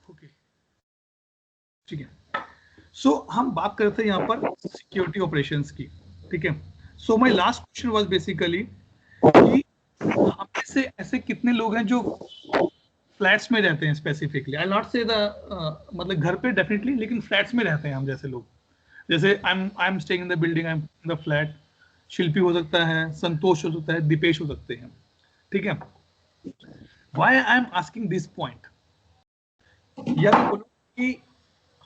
Okay, ठीक है। सो हम बात करते हैं यहाँ पर सिक्योरिटी ऑपरेशंस की, ठीक है। So my last question was basically कि हम में से ऐसे कितने लोग हैं जो फ्लैट्स में रहते हैं स्पेसिफिकली, आई नॉट से द मतलब घर पे डेफिनेटली, लेकिन फ्लैट्स में रहते हैं हम जैसे लोग। जैसे I am staying in the building, I am in the flat. Shilpi हो सकता है, संतोष हो सकता है, दीपेश हो सकते हैं, ठीक है। Why I am asking this point, या मैं बोलूं कि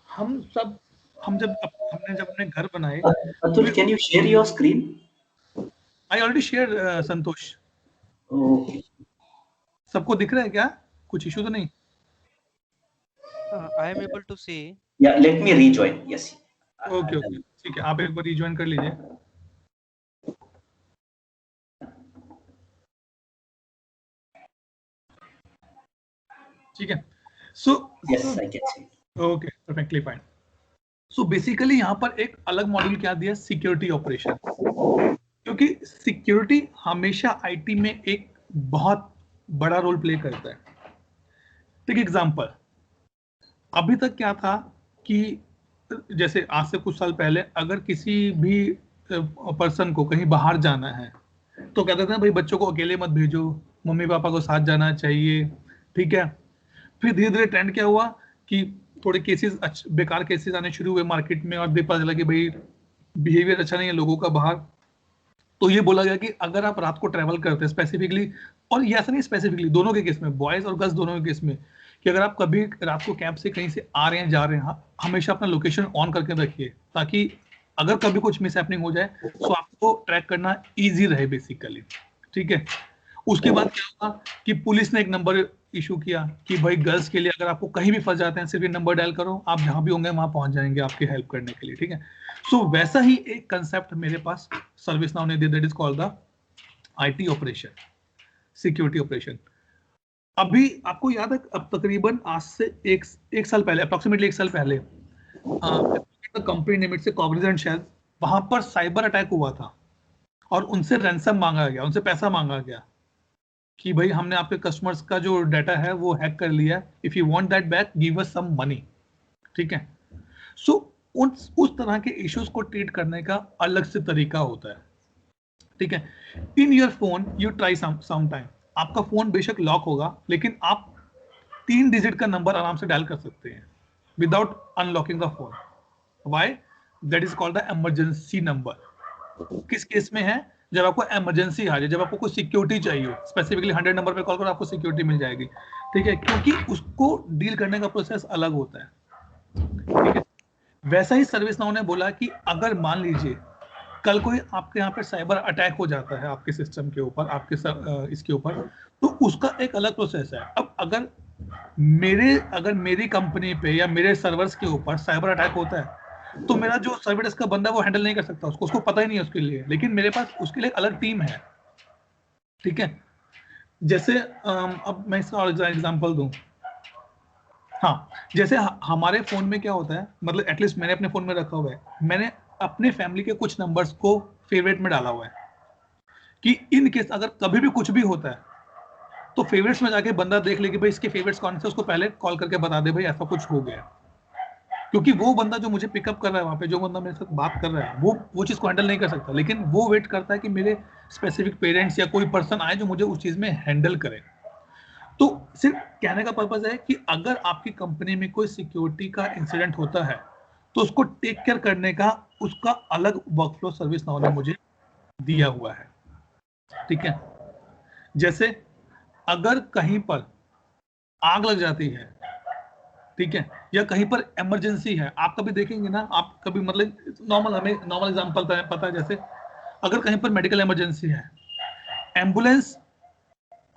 हम सब, हमने जब अपने घर बनाए, Atul, can you share your screen? I already share Santosh. Okay. सबको दिख रहा है क्या? कुछ इशू तो नहीं? I am able to see. Yeah, let me rejoin. Yes. Okay okay, ठीक है, आप एक बार रिज्वाइन कर लीजिए। ठीक है। सो Yes, I can see. Okay, perfectly fine. So basically यहाँ पर एक अलग मॉड्यूल क्या दिया, सिक्योरिटी ऑपरेशन, क्योंकि सिक्योरिटी हमेशा आईटी में एक बहुत बड़ा रोल प्ले करता है। टेक एग्जांपल, अभी तक क्या था कि जैसे आज से कुछ साल पहले अगर किसी भी पर्सन को कहीं बाहर जाना है तो कहते थे भाई बच्चों को अकेले मत भेजो, मम्मी पापा को साथ जाना चाहिए, ठीक है। फिर धीरे धीरे ट्रेंड क्या हुआ कि थोड़े केसेस, बेकार केसेस आने शुरू हुए मार्केट में, और पता चला कि भाई बिहेवियर अच्छा नहीं है लोगों का बाहर। तो ये बोला गया कि अगर आप रात को ट्रैवल करते हैं स्पेसिफिकली, और ये ऐसा नहीं स्पेसिफिकली, दोनों के केस में, बॉयज और गर्ल्स दोनों के केस में, कि अगर आप कभी रात को कैंप से कहीं से आ रहे हैं जा रहे हैं, हमेशा अपना लोकेशन ऑन करके रखिए, ताकि अगर कभी कुछ मिस हैपनिंग हो जाए तो आपको ट्रैक करना ईजी रहे बेसिकली, ठीक है। उसके बाद क्या हुआ कि पुलिस ने एक नंबर इशू किया कि भाई गर्ल्स के लिए अगर आपको कहीं भी फंस जाते हैं सिर्फ ये नंबर डायल करो, आप जहां भी होंगे वहां पहुंच जाएंगे आपकी हेल्प करने के लिए, ठीक है। सो वैसा ही एक कंसेप्ट मेरे पास सर्विस नाउ ने दिया, that is called the IT operation, security operation. अभी आपको याद है, अब तकरीबन आज से एक साल पहले, अप्रोक्सीमेटली एक साल पहले, कंपनी नेम से कॉग्निजेंट शायद, वहां पर साइबर अटैक हुआ था और उनसे रैंसम मांगा गया, उनसे पैसा मांगा गया कि भाई हमने आपके कस्टमर्स का जो डाटा है वो हैक कर लिया, if you want that back give us some money, ठीक है। सो उस तरह के इश्यूज को ट्रीट करने का अलग से तरीका होता है, ठीक है। In your phone you try some time, आपका फोन बेशक लॉक होगा लेकिन आप 3 डिजिट का नंबर आराम से डायल कर सकते हैं without unlocking the phone. Why? That is called the emergency number. किस केस में है? जब आपको इमरजेंसी आ जाए, जब आपको कोई सिक्योरिटी चाहिए हो, स्पेसिफिकली 100 नंबर पे कॉल करो, आपको सिक्योरिटी मिल जाएगी, ठीक है, क्योंकि उसको डील करने का प्रोसेस अलग होता है, ठीक है। वैसा ही सर्विस नाउ ने बोला कि अगर मान लीजिए कल कोई आपके यहाँ पे साइबर अटैक हो जाता है आपके सिस्टम के ऊपर, आपके इसके ऊपर, तो उसका एक अलग प्रोसेस है। अब अगर मेरी कंपनी पे या मेरे सर्वर्स के ऊपर साइबर अटैक होता है तो मेरा जो सर्वर डेस्क का बंदा वो हैंडल नहीं कर सकता, उसको पता ही नहीं है उसके लिए, लेकिन मेरे पास उसके लिए अलग टीम है, ठीक है। जैसे अब मैं इसका और एग्जांपल दूं, हाँ, जैसे हमारे फोन में क्या होता है, मतलब एटलीस्ट मैंने अपने फोन में रखा हुआ है, मैंने अपने फैमिली के कुछ नंबर्स को फेवरेट में डाला हुआ है कि इन केस अगर कभी भी कुछ भी होता है तो फेवरेट्स में जाके बंदा देख ले कि भाई इसके फेवरेट्स कौन से, उसको पहले कॉल करके बता दे भाई ऐसा कुछ हो गया, क्योंकि वो बंदा जो मुझे पिकअप कर रहा है वहां पे, जो बंदा मेरे साथ बात कर रहा है, वो चीज को हैंडल नहीं कर सकता, लेकिन वो वेट करता है कि मेरे स्पेसिफिक पेरेंट्स या कोई पर्सन आए जो मुझे उस चीज में हैंडल करे। तो सिर्फ कहने का पर्पज है कि अगर आपकी कंपनी में कोई सिक्योरिटी का इंसिडेंट होता है तो उसको टेक केयर करने का उसका अलग वर्कफ्लो सर्विस नाउ ने मुझे दिया हुआ है, ठीक है। जैसे अगर कहीं पर आग लग जाती है, ठीक है, या कहीं पर इमरजेंसी है, आप कभी देखेंगे ना, आप कभी मतलब नॉर्मल, हमें नॉर्मल एग्जांपल पता है, जैसे अगर कहीं पर मेडिकल इमरजेंसी है, एम्बुलेंस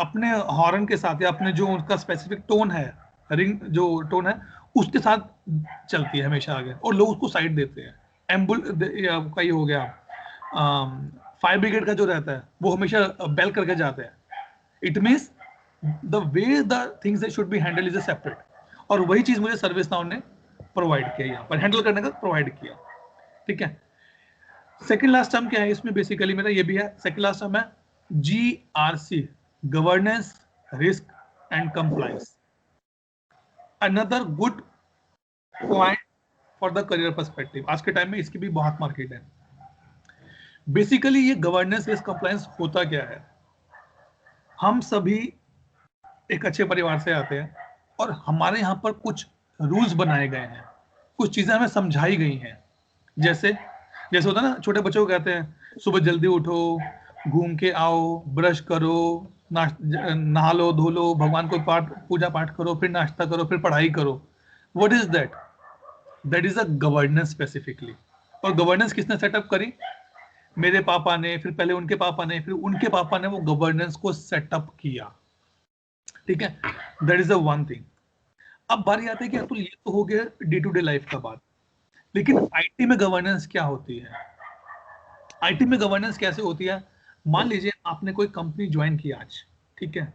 अपने हॉर्न के साथ या अपने जो उसका स्पेसिफिक टोन है, रिंग जो टोन है उसके साथ चलती है हमेशा आगे, और लोग उसको साइड देते हैं। का ये हो गया, फायर ब्रिगेड का जो रहता है वो हमेशा बेल करके जाते हैं। It means the way the things should be handle is a separate, और वही चीज मुझे सर्विस नाउ ने प्रोवाइड किया, यहाँ पर हैंडल करने का प्रोवाइड किया, ठीक है। सेकंड लास्ट टर्म क्या है इसमें, बेसिकली मेरा ये भी है, सेकंड लास्ट टर्म है GRC, governance, risk and compliance. Another good point for the career perspective. आज के टाइम में इसकी भी बहुत मार्केट है. बेसिकली ये गवर्नेंस बेस्ड कंप्लायंस होता क्या है? हम सभी एक अच्छे परिवार से आते हैं और हमारे यहाँ पर कुछ रूल्स बनाए गए हैं, कुछ चीजें हमें समझाई गई हैं. जैसे जैसे होता है ना, छोटे बच्चों को कहते हैं सुबह जल्दी उठो, घूम के आओ, ब्रश करो, नहा लो, धो लो, भगवान को पूजा पाठ करो, फिर नाश्ता करो, फिर पढ़ाई करो. What is that? That is a governance specifically. और गवर्नेंस किसने सेटअप करी? मेरे पापा ने, फिर पहले उनके पापा ने, फिर उनके पापा ने वो गवर्नेंस को सेटअप किया. ठीक है, that is the one thing. अब बारी आती है कि अतुल, ये तो हो गया डे टू डे लाइफ का बात, लेकिन आईटी में गवर्नेंस क्या होती है? आईटी में गवर्नेंस कैसे होती है? मान लीजिए आपने कोई कंपनी ज्वाइन की आज, ठीक है,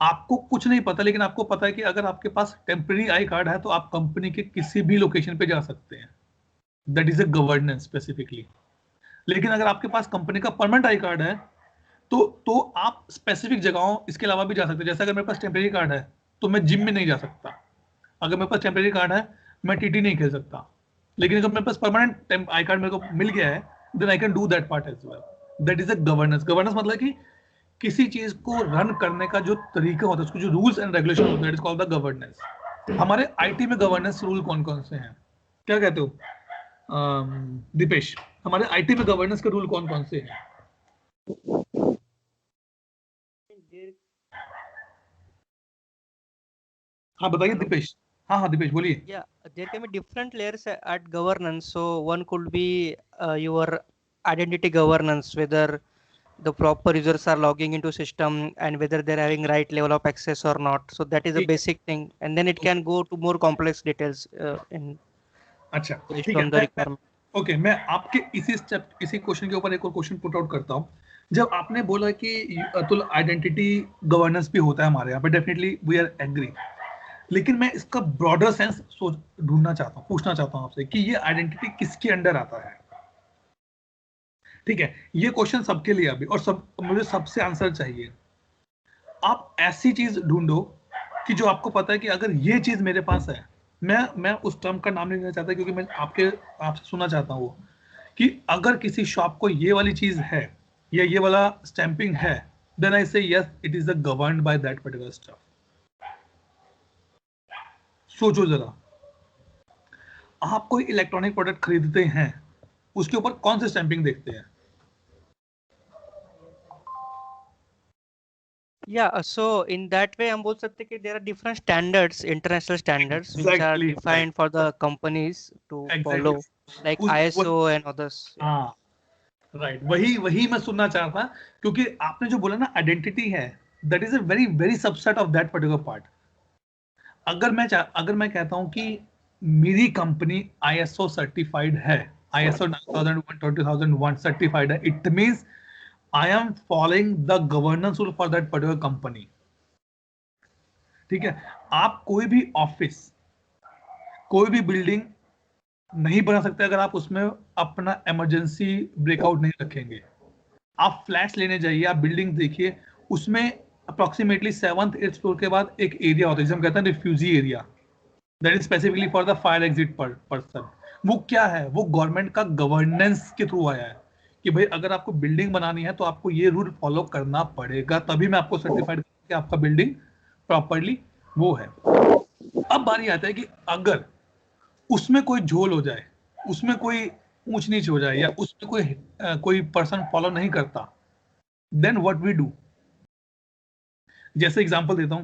आपको कुछ नहीं पता, लेकिन आपको पता है कि अगर आपके पास टेम्पररी आई कार्ड है तो आप कंपनी के किसी भी लोकेशन पे जा सकते हैं. That is a governance specifically. लेकिन अगर आपके पास कंपनी का परमानेंट आई कार्ड है तो आप स्पेसिफिक जगहों इसके अलावा भी जा सकते हैं. जैसे अगर मेरे पास टेम्पररी कार्ड है तो मैं जिम में नहीं जा सकता. अगर मेरे पास टेम्पररी कार्ड है मैं टीटी नहीं खेल सकता. लेकिन अगर मेरे पास परमानेंट आई कार्ड मेरे को मिल गया है, then I can do that part as well. That is a governance. Governance मतलब कि किसी चीज को रन करने का जो तरीका होता है, उसको जो रूल्स एंड रेगुलेशन होता है, that is called the governance. हमारे आईटी में गवर्नेंस रूल कौन कौन से हैं? क्या कहते हो दीपेश, हमारे आईटी में गवर्नेंस के रूल कौन कौन से हैं? हाँ बताइए दीपेश. हाँ दीपेश बोलिए. Yeah, there can be different layers at governance. So one could be your identity governance, whether the proper users are logging into system and whether they're having right level of access or not. So that is a basic thing, and then it can go to more complex details in अच्छा based ठीक on the है. requirement. Okay, मैं आपके इसी question के ऊपर एक और क्वेश्चन पुट आउट करता हूँ. जब आपने बोला कि अतुल आइडेंटिटी गवर्नेंस भी होता है हमारे यहाँ पे, डेफिनेटली वी आर एग्री. लेकिन मैं इसका ब्रॉडर सेंस ढूंढना चाहता हूँ, पूछना चाहता हूँ आपसे कि ये आइडेंटिटी किसके अंडर आता है? ठीक है, ये क्वेश्चन सबके लिए अभी, और मुझे सबसे आंसर चाहिए. आप ऐसी चीज ढूंढो कि जो आपको पता है कि अगर ये चीज मेरे पास है, मैं उस टर्म का नाम नहीं लेना चाहता क्योंकि मैं आपसे सुनना चाहता हूँ कि अगर किसी शॉप को ये वाली चीज है या ये वाला स्टैंपिंग है, देन आई से yes, it is governed by that particular stuff. सोचो जरा, आप कोई इलेक्ट्रॉनिक प्रोडक्ट खरीदते हैं, उसके ऊपर कौन सी स्टैंपिंग देखते हैं? Yeah, so in that way, I'm बोल सकते कि there are different standards, international standards, which are defined for the companies to follow, like ISO and others. हाँ राइट, वही मैं सुनना चाह रहा था, क्योंकि आपने जो बोला ना आइडेंटिटी है, that is a very very subset of that particular part. अगर मैं कहता हूं कि मेरी कंपनी ISO सर्टिफाइड है, ISO 9001 2001 सर्टिफाइड है, it means I am following the governance rule for that particular company. ठीक है, आप कोई भी ऑफिस, कोई भी बिल्डिंग नहीं बना सकते अगर आप उसमें अपना इमरजेंसी ब्रेकआउट नहीं रखेंगे. आप फ्लैट्स लेने जाइए, आप बिल्डिंग देखिए, उसमें अप्रोक्सीमेटली 7th 8th फ्लोर के बाद एक एरिया होता है जिसे हम कहते हैं refugee area, that is specifically for the fire exit person. वो क्या है? वो गवर्नमेंट का गवर्नेंस के थ्रू आया है कि भाई अगर आपको बिल्डिंग बनानी है तो आपको ये रूल फॉलो करना पड़ेगा, तभी मैं आपको सर्टिफाइड करूंगा कि आपका बिल्डिंग प्रॉपरली वो है. अब बारी आता है कि अगर उसमें कोई झोल हो जाए, उसमें कोई ऊंच नीच हो जाए, या उसमें कोई पर्सन फॉलो नहीं करता, देन व्हाट वी डू. जैसे एग्जांपल देता हूं,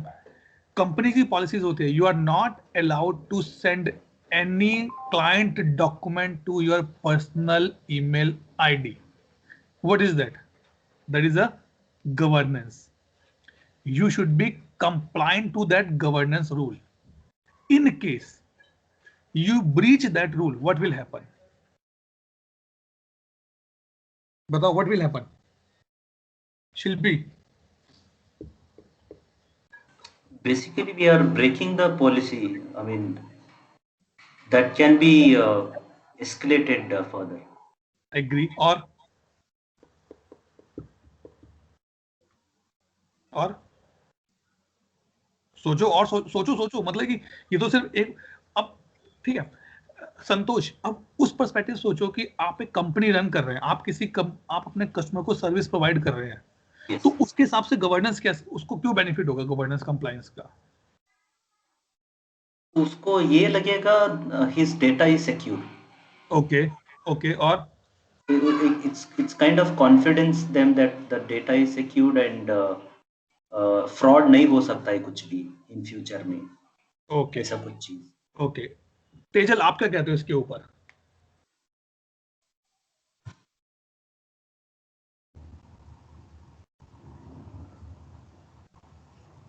कंपनी की पॉलिसीज होती है, you are not allowed to send any client document to your personal email ID. What is that? That is a governance. You should be compliant to that governance rule. In case you breach that rule, what will happen? Batao, what will happen? Shilpi. Basically, we are breaking the policy. I mean, that can be escalated further. Agree. Or सोचो और सोचो मतलब कि ये तो सिर्फ एक, अब ठीक है संतोष, अब उस पर्सपेक्टिव सोचो कि आप एक कंपनी रन कर रहे हैं, आप अपने कस्टमर को सर्विस प्रोवाइड कर रहे हैं, Yes. तो उसके हिसाब से गवर्नेंस क्या, उसको क्यों बेनिफिट होगा गवर्नेंस कंप्लायंस का? उसको ये लगेगा his data is secure. Okay और It's kind of confidence them that the data is secured and fraud नहीं हो सकता है कुछ भी इन फ्यूचर में. ओके ऐसा कुछ चीज. ओके तेजल, आप क्या कहते हो इसके ऊपर?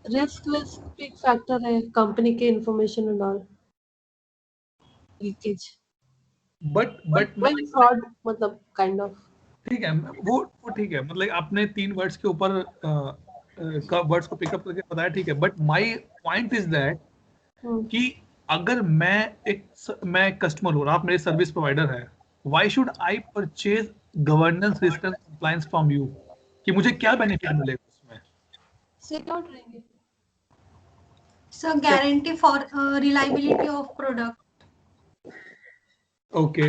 रिस्क बिग फैक्टर है, कंपनी के information and all leakage, but fraud मतलब काइंड ऑफ. ठीक है, वो ठीक है, मतलब आपने 3 वर्ड्स के ऊपर वर्ड्स को पिकअप करके बताया, ठीक है, but my point is that कि अगर मैं कस्टमर हूँ, आप मेरे सर्विस प्रोवाइडर है, why should I purchase governance risk and compliance from you? कि मुझे क्या बेनिफिट मिलेगा उसमें? सिक्योर रहेंगे. So guarantee for reliability of product. Okay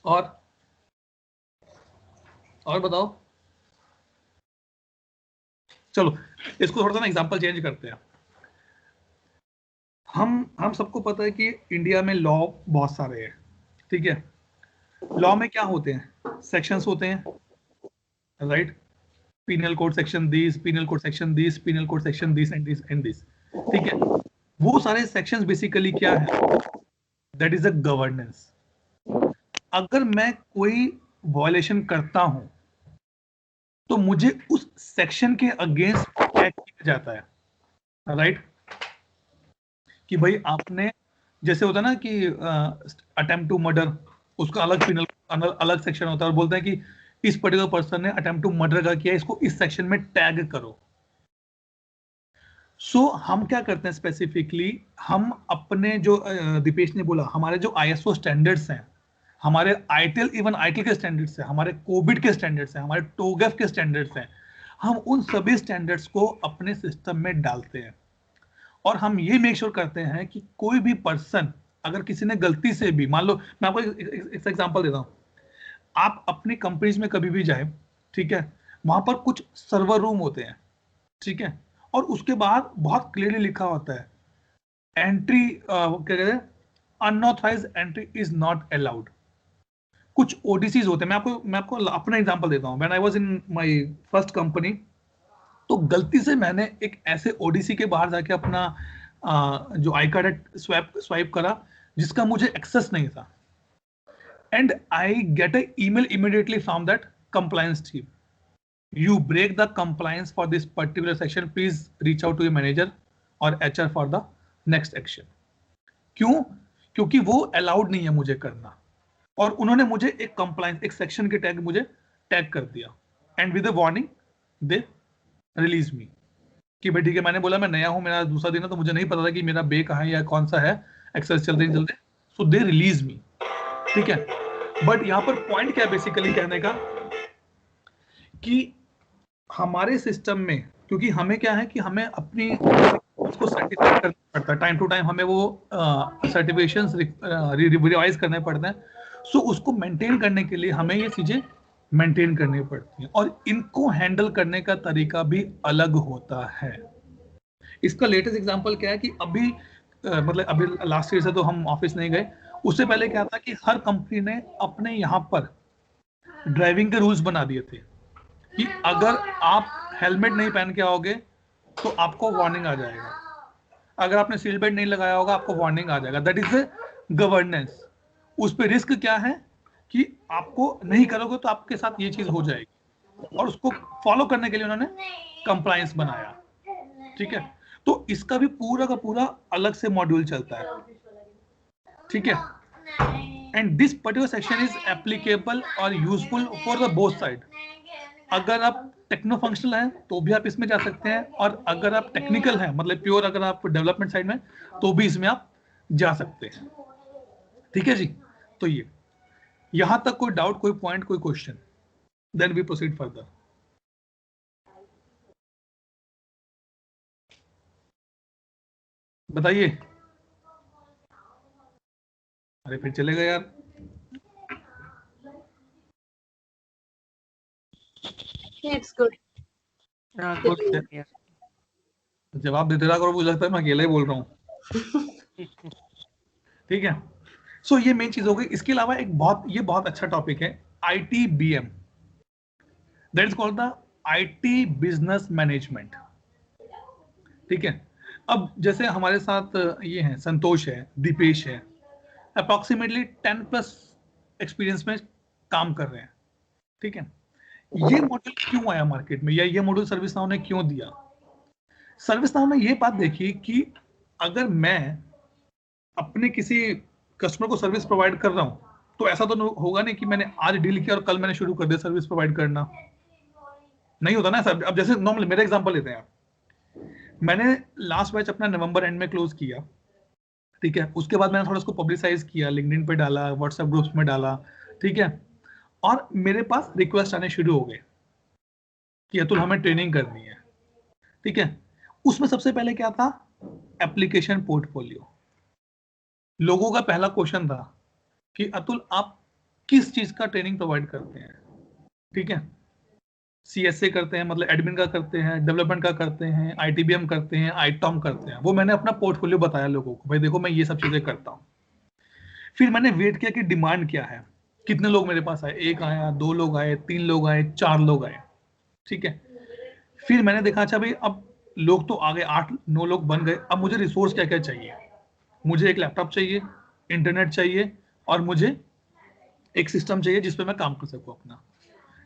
और बताओ, चलो इसको थोड़ा सा ना एग्जांपल चेंज करते हैं. हम सबको पता है कि इंडिया में लॉ बहुत सारे हैं, ठीक है? लॉ में क्या होते हैं? सेक्शंस होते हैं, right? penal code section this, penal code section this, penal code section this and this and this, ठीक है? वो सारे सेक्शंस बेसिकली क्या है? That is a governance. अगर मैं कोई वायलेशन करता हूं तो मुझे उस सेक्शन के अगेंस्ट टैग किया जाता है, राइट? कि भाई आपने, जैसे होता है ना कि अटेम्प्ट टू मर्डर, उसका अलग सेक्शन होता है, और बोलते हैं कि इस पर्टिकुलर पर्सन ने अटेम्प्ट टू मर्डर का किया, इसको इस सेक्शन में टैग करो. हम क्या करते हैं स्पेसिफिकली, हम अपने जो दीपेश ने बोला, हमारे जो ISO स्टैंडर्ड्स हैं, हमारे आईटेल, इवन आईटेल के स्टैंडर्ड्स हैं, हमारे कोविड के स्टैंडर्ड्स हैं, हमारे टोगेफ के स्टैंडर्ड्स हैं, हम उन सभी स्टैंडर्ड्स को अपने सिस्टम में डालते हैं. और हम ये मेक श्योर करते हैं कि कोई भी पर्सन, अगर किसी ने गलती से भी, मान लो मैं आपको एक एग्जांपल देता हूं, आप अपनी कंपनीज में कभी भी जाए, ठीक है, वहां पर कुछ सर्वर रूम होते हैं, ठीक है, और उसके बाद बहुत क्लियरली लिखा होता है, एंट्री क्या कहते हैं, unauthorised entry is not allowed. कुछ ओडीसीज होते हैं, मैं आपको अपना एग्जांपल देता हूं. When I was in my first company, तो गलती से मैंने एक ऐसे ओडीसी के बाहर जाके अपना जो आई कार्ड स्वाइप करा जिसका मुझे एक्सेस नहीं था, and I get a email immediately from that compliance team, you break the compliance for this particular section, please reach out to your manager और HR for the next action. क्यों? क्योंकि वो allowed नहीं है मुझे करना, और उन्होंने मुझे एक कंप्लायंस, एक सेक्शन के टैग मुझे टैग कर दिया, and with a warning they release मी कि भाई ठीक है, मैंने बोला मैं नया हूं, मेरा दूसरा दिन है, तो मुझे नहीं पता था कि मेरा बे कहाँ है या कौन सा है, एक्सेस चलते, सो दे रिलीज मी, ठीक है? बट यहाँ पर पॉइंट क्या है बेसिकली कहने का, कि हमारे सिस्टम में, क्योंकि हमें क्या है कि हमें अपनी उसको सर्टिफाई करना पड़ता है, टाइम टू टाइम हमें वो सर्टिफिकेशंस रिवाइज करने पड़ते हैं, सो उसको मेंटेन करने के लिए हमें ये चीजें मेंटेन करनी पड़ती हैं, और इनको हैंडल करने का तरीका भी अलग होता है. इसका लेटेस्ट एग्जांपल क्या है कि अभी मतलब अभी लास्ट ईयर से तो हम ऑफिस नहीं गए, उससे पहले क्या था कि हर कंपनी ने अपने यहाँ पर ड्राइविंग के रूल्स बना दिए थे कि अगर आप हेलमेट नहीं पहन के आओगे तो आपको वार्निंग आ जाएगा, अगर आपने सीट बेल्ट नहीं लगाया होगा आपको वार्निंग आ जाएगा. That is the governance. उस पे रिस्क क्या है कि आपको नहीं करोगे तो आपके साथ ये चीज हो जाएगी, और उसको फॉलो करने के लिए उन्होंने कंप्लायंस बनाया, ठीक है? तो इसका भी पूरा का पूरा अलग से मॉड्यूल चलता है, ठीक है? And this particular section is applicable और useful for the both side. अगर आप टेक्नो फंक्शनल हैं तो भी आप इसमें जा सकते हैं, और अगर आप टेक्निकल हैं, मतलब प्योर अगर आप डेवलपमेंट साइड में, तो भी इसमें आप जा सकते हैं, ठीक है जी? तो ये यहां तक कोई डाउट, कोई पॉइंट, कोई question? Then we proceed further. बताइए। अरे फिर चलेगा यार। It's good. Good. Yes. जवाब देते रहा करो, मुझे लगता है मैं अकेला ही बोल रहा हूँ। ठीक है। सो ये मेन चीज हो गई। इसके अलावा एक बहुत अच्छा टॉपिक है ITBM, that is called the IT business management. ठीक है। अब जैसे हमारे साथ ये हैं, संतोष है, दीपेश है, अप्रोक्सीमेटली 10+ एक्सपीरियंस में काम कर रहे हैं। ठीक है। ये मॉडल क्यों आया मार्केट में, या ये मॉडल सर्विस नाउ ने क्यों दिया? सर्विस नाउ ने ये बात देखी कि अगर मैं अपने किसी कस्टमर को सर्विस प्रोवाइड कर रहा हूं, तो ऐसा तो होगा नहीं कि मैंने आज डील किया और कल मैंने शुरू कर दिया सर्विस प्रोवाइड करना। नहीं होता ना सर। अब जैसे नॉर्मल मेरा एग्जांपल लेते हैं आप। मैंने लास्ट बैच अपना नवंबर एंड में क्लोज किया। ठीक है। उसके बाद मैंने थोड़ा उसको पब्लिसाइज किया, लिंक्डइन पे डाला, व्हाट्सएप ग्रुप्स में डाला। ठीक है। और मेरे पास रिक्वेस्ट आने शुरू हो गए कि अतुल हमें ट्रेनिंग करनी है। ठीक है। उसमें सबसे पहले क्या था? Application portfolio. लोगों का पहला क्वेश्चन था कि अतुल आप किस चीज का ट्रेनिंग प्रोवाइड करते हैं? ठीक है। CSA करते हैं, मतलब एडमिन का करते हैं, डेवलपमेंट का करते हैं, ITBM करते हैं, ITOM करते हैं। वो मैंने अपना पोर्टफोलियो बताया लोगों को, भाई देखो मैं ये सब चीजें करता हूँ। फिर मैंने वेट किया कि डिमांड क्या है, कितने लोग मेरे पास आए। 1 आया, 2 लोग आए, 3 लोग आए, 4 लोग आए। ठीक है। फिर मैंने देखा अच्छा भाई अब लोग तो आ गए, 8-9 लोग बन गए, अब मुझे रिसोर्स क्या क्या चाहिए। मुझे एक लैपटॉप चाहिए, इंटरनेट चाहिए, और मुझे एक सिस्टम चाहिए जिसपे मैं काम कर सकूं अपना।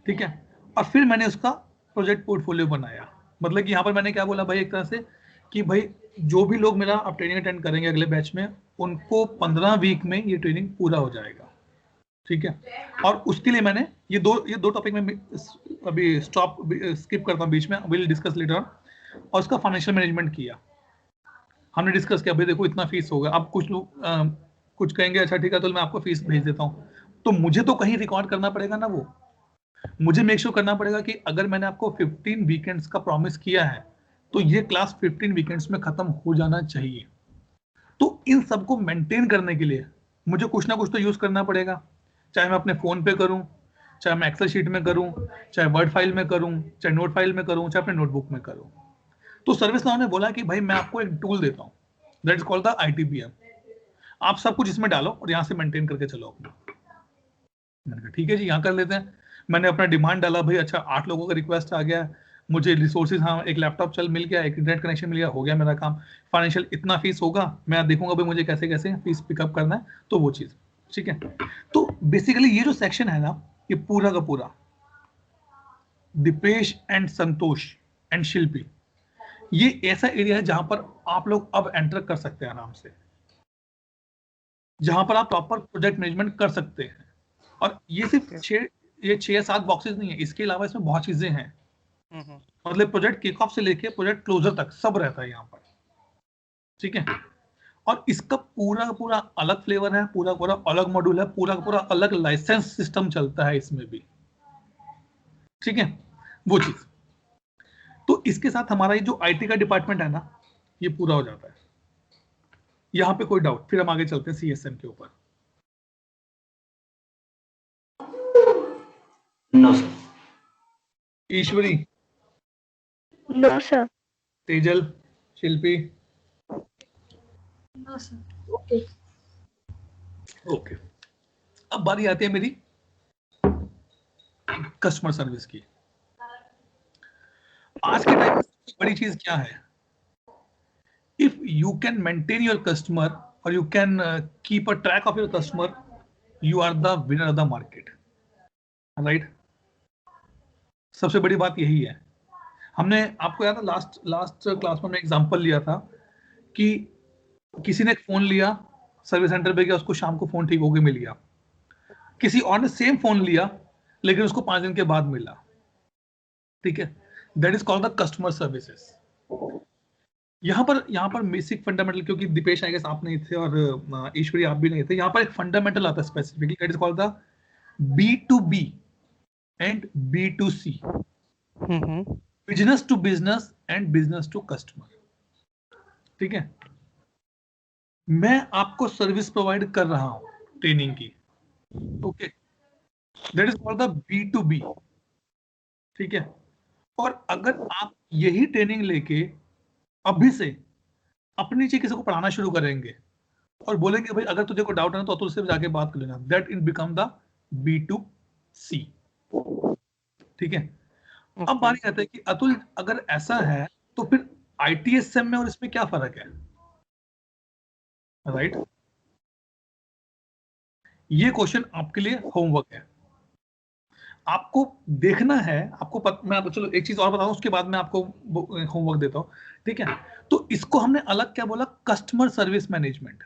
ठीक है। और फिर मैंने उसका प्रोजेक्ट पोर्टफोलियो बनाया। मतलब कि यहाँ पर मैंने क्या बोला भाई, एक तरह से कि भाई जो भी लोग मेरा अब ट्रेनिंग अटेंड करेंगे अगले बैच में, उनको 15 वीक में ये ट्रेनिंग पूरा हो जाएगा। ठीक है। और उसके लिए मैंने ये दो टॉपिक में अभी स्किप करता हूँ बीच में, विल डिस्कस लेटर ऑन। और उसका फाइनेंशियल मैनेजमेंट किया। हमने डिस्कस किया भाई देखो इतना फीस होगा। अब कुछ लोग कुछ कहेंगे अच्छा ठीक है तो मैं आपको फीस भेज देता हूँ, तो मुझे तो कहीं रिकॉर्ड करना पड़ेगा ना। वो मुझे मेक श्योर करना पड़ेगा कि अगर मैंने आपको 15 वीकेंड्स का प्रॉमिस किया है, तो ये क्लास 15 वीकेंड्स में खत्म हो जाना चाहिए। तो इन सबको मेंटेन करने के लिए मुझे कुछ ना कुछ तो यूज करना पड़ेगा, चाहे मैं अपने फोन पे करूं, चाहे मैं एक्सेल शीट में करूं, चाहे वर्ड फाइल में करूं, चाहे नोट फाइल में करूं, चाहे अपने नोटबुक में करूं। तो सर्विस नाउ ने बोला कि भाई मैं आपको एक टूल देता हूं, that is called the ITBM। आप सब कुछ इसमें डालो और यहाँ से मेंटेन करके चलो अपना। मैंने कहा ठीक है जी, यहाँ कर लेते हैं। मैंने अपना डिमांड डाला, भाई अच्छा 8 लोगों का रिक्वेस्ट आ गया, मुझे रिसोर्सेज, हाँ एक लैपटॉप चल मिल गया, एक इंटरनेट कनेक्शन मिल गया, हो गया मेरा काम। फाइनेंशियल इतना फीस होगा, मैं देखूंगा भाई मुझे कैसे कैसे फीस पिकअप करना है, तो वो चीज। ठीक है। तो बेसिकली ये जो सेक्शन है ना, ये पूरा का पूरा दीपेश एंड संतोष एंड शिल्पी, ये ऐसा एरिया है जहां पर आप लोग अब एंटर कर सकते हैं आराम से, जहां पर आप प्रॉपर प्रोजेक्ट मैनेजमेंट कर सकते हैं। और ये सिर्फ 6-7 बॉक्सेस नहीं है, इसके अलावा इसमें बहुत चीजें हैं। मतलब प्रोजेक्ट किक ऑफ से लेके प्रोजेक्ट क्लोजर तक सब रहता है यहाँ पर। ठीक है। और इसका पूरा का पूरा अलग फ्लेवर है, पूरा पूरा अलग मॉड्यूल है, पूरा का पूरा अलग लाइसेंस सिस्टम चलता है इसमें भी। ठीक है। वो चीज तो इसके साथ हमारा ये जो IT का डिपार्टमेंट है ना, ये पूरा हो जाता है। यहाँ पे कोई डाउट? फिर हम आगे चलते हैं CSM के ऊपर। No, sir. ईश्वरी, No, sir. तेजल, शिल्पी। No, sir. Okay. ओके। अब बारी आती है मेरी कस्टमर सर्विस की। आज के टाइम में सबसे बड़ी चीज क्या है? If you can maintain your customer और you can keep a track of your customer, you are the winner of the market. Right. सबसे बड़ी बात यही है। हमने आपको याद है लास्ट क्लास में एग्जांपल लिया था कि किसी ने एक फोन लिया, सर्विस सेंटर पे गया, उसको शाम को फोन ठीक होके मिल गया। किसी और ने सेम फोन लिया लेकिन उसको 5 दिन के बाद मिला। ठीक है। That is called the customer services. यहाँ पर बेसिक फंडामेंटल, क्योंकि दीपेश आई गेस आप नहीं थे और ईश्वरी आप भी नहीं थे, यहाँ पर एक फंडामेंटल आता है specifically, that is called the B2B and B2C, business to business and business to customer. ठीक है। मैं आपको सर्विस प्रोवाइड कर रहा हूं ट्रेनिंग की, okay, that is called the B2B, ठीक है। और अगर आप यही ट्रेनिंग लेके अभी से अपने नीचे किसी को पढ़ाना शुरू करेंगे और बोलेंगे भाई अगर तुझे कोई डाउट है ना तो अतुल से जाके बात कर लेना, that it become the B2C, ठीक है। अब बारी आती है कि अतुल अगर ऐसा है तो फिर ITSM में और इसमें क्या फर्क है, राइट? ये क्वेश्चन आपके लिए होमवर्क है, आपको देखना है, मैं आपको चलो एक चीज और बताऊं उसके बाद मैं आपको होमवर्क देता हूं, ठीक है। तो इसको हमने अलग क्या बोला, कस्टमर सर्विस मैनेजमेंट।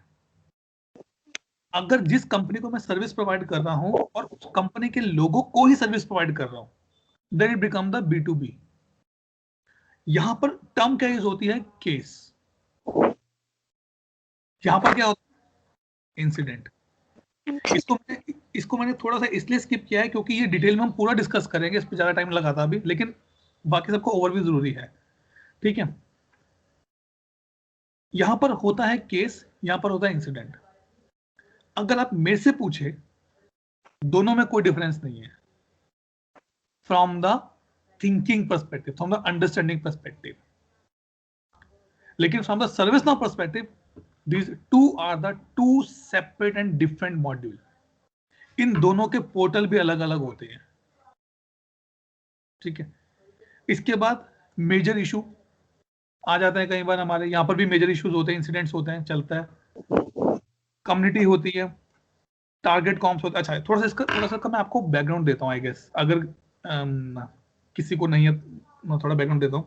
अगर जिस कंपनी को मैं सर्विस प्रोवाइड कर रहा हूं और उस कंपनी के लोगों को ही सर्विस प्रोवाइड कर रहा हूं, then it become the B2B। यहां पर टर्म क्या यूज होती है, केस। यहां पर क्या होता है, इंसिडेंट। इसको मैंने थोड़ा सा इसलिए स्किप किया है क्योंकि ये डिटेल में हम पूरा डिस्कस करेंगे, इस पर ज्यादा टाइम लगाता अभी, लेकिन बाकी सबको ओवरव्यू जरूरी है, ठीक है। यहां पर होता है केस, यहां पर होता है इंसिडेंट। अगर आप मेरे से पूछे, दोनों में कोई डिफरेंस नहीं है from the thinking perspective, from the understanding perspective. लेकिन from the service now perspective, these two are the two separate and different module। इन दोनों के पोर्टल भी अलग अलग होते हैं, ठीक है। इसके बाद मेजर इशू आ जाता है, कई बार हमारे यहाँ पर भी मेजर इश्यूज होते हैं, इंसिडेंट्स होते हैं, चलता है। कम्युनिटी होती है, टारगेट कॉम्स होता है। अच्छा, थोड़ा सा मैं आपको बैकग्राउंड देता हूँ, आई गेस अगर किसी को नहीं है मैं थोड़ा बैकग्राउंड देता हूँ।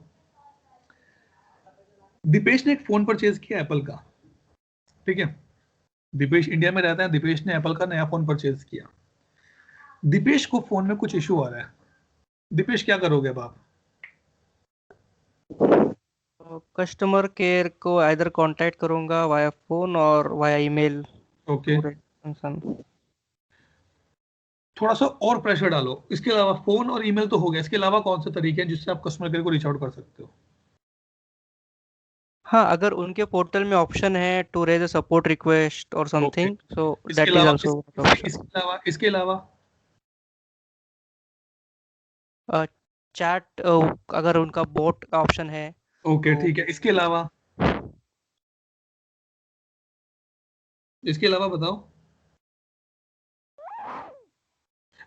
दीपेश ने एक फोन परचेज किया एप्पल का, ठीक है। दीपेश इंडिया में रहता है, दीपेश ने एप्पल का नया फोन परचेज किया। दीपेश को फोन में कुछ इशू आ रहा है, दीपेश क्या करोगे अब आप? कस्टमर केयर को आइदर कांटेक्ट करूंगा वाया फोन और वाया ईमेल। ओके, थोड़ा सा और प्रेशर डालो। इसके अलावा फोन और ईमेल तो हो गया, इसके अलावा कौन से तरीके हैं जिससे आप कस्टमर केयर को रीच आउट कर सकते हो? हाँ, अगर उनके पोर्टल में ऑप्शन है to raise a support request और something, so that is also option. इसके अलावा चैट, अगर उनका बोट का ऑप्शन है। ओके, ठीक है। इसके अलावा बताओ।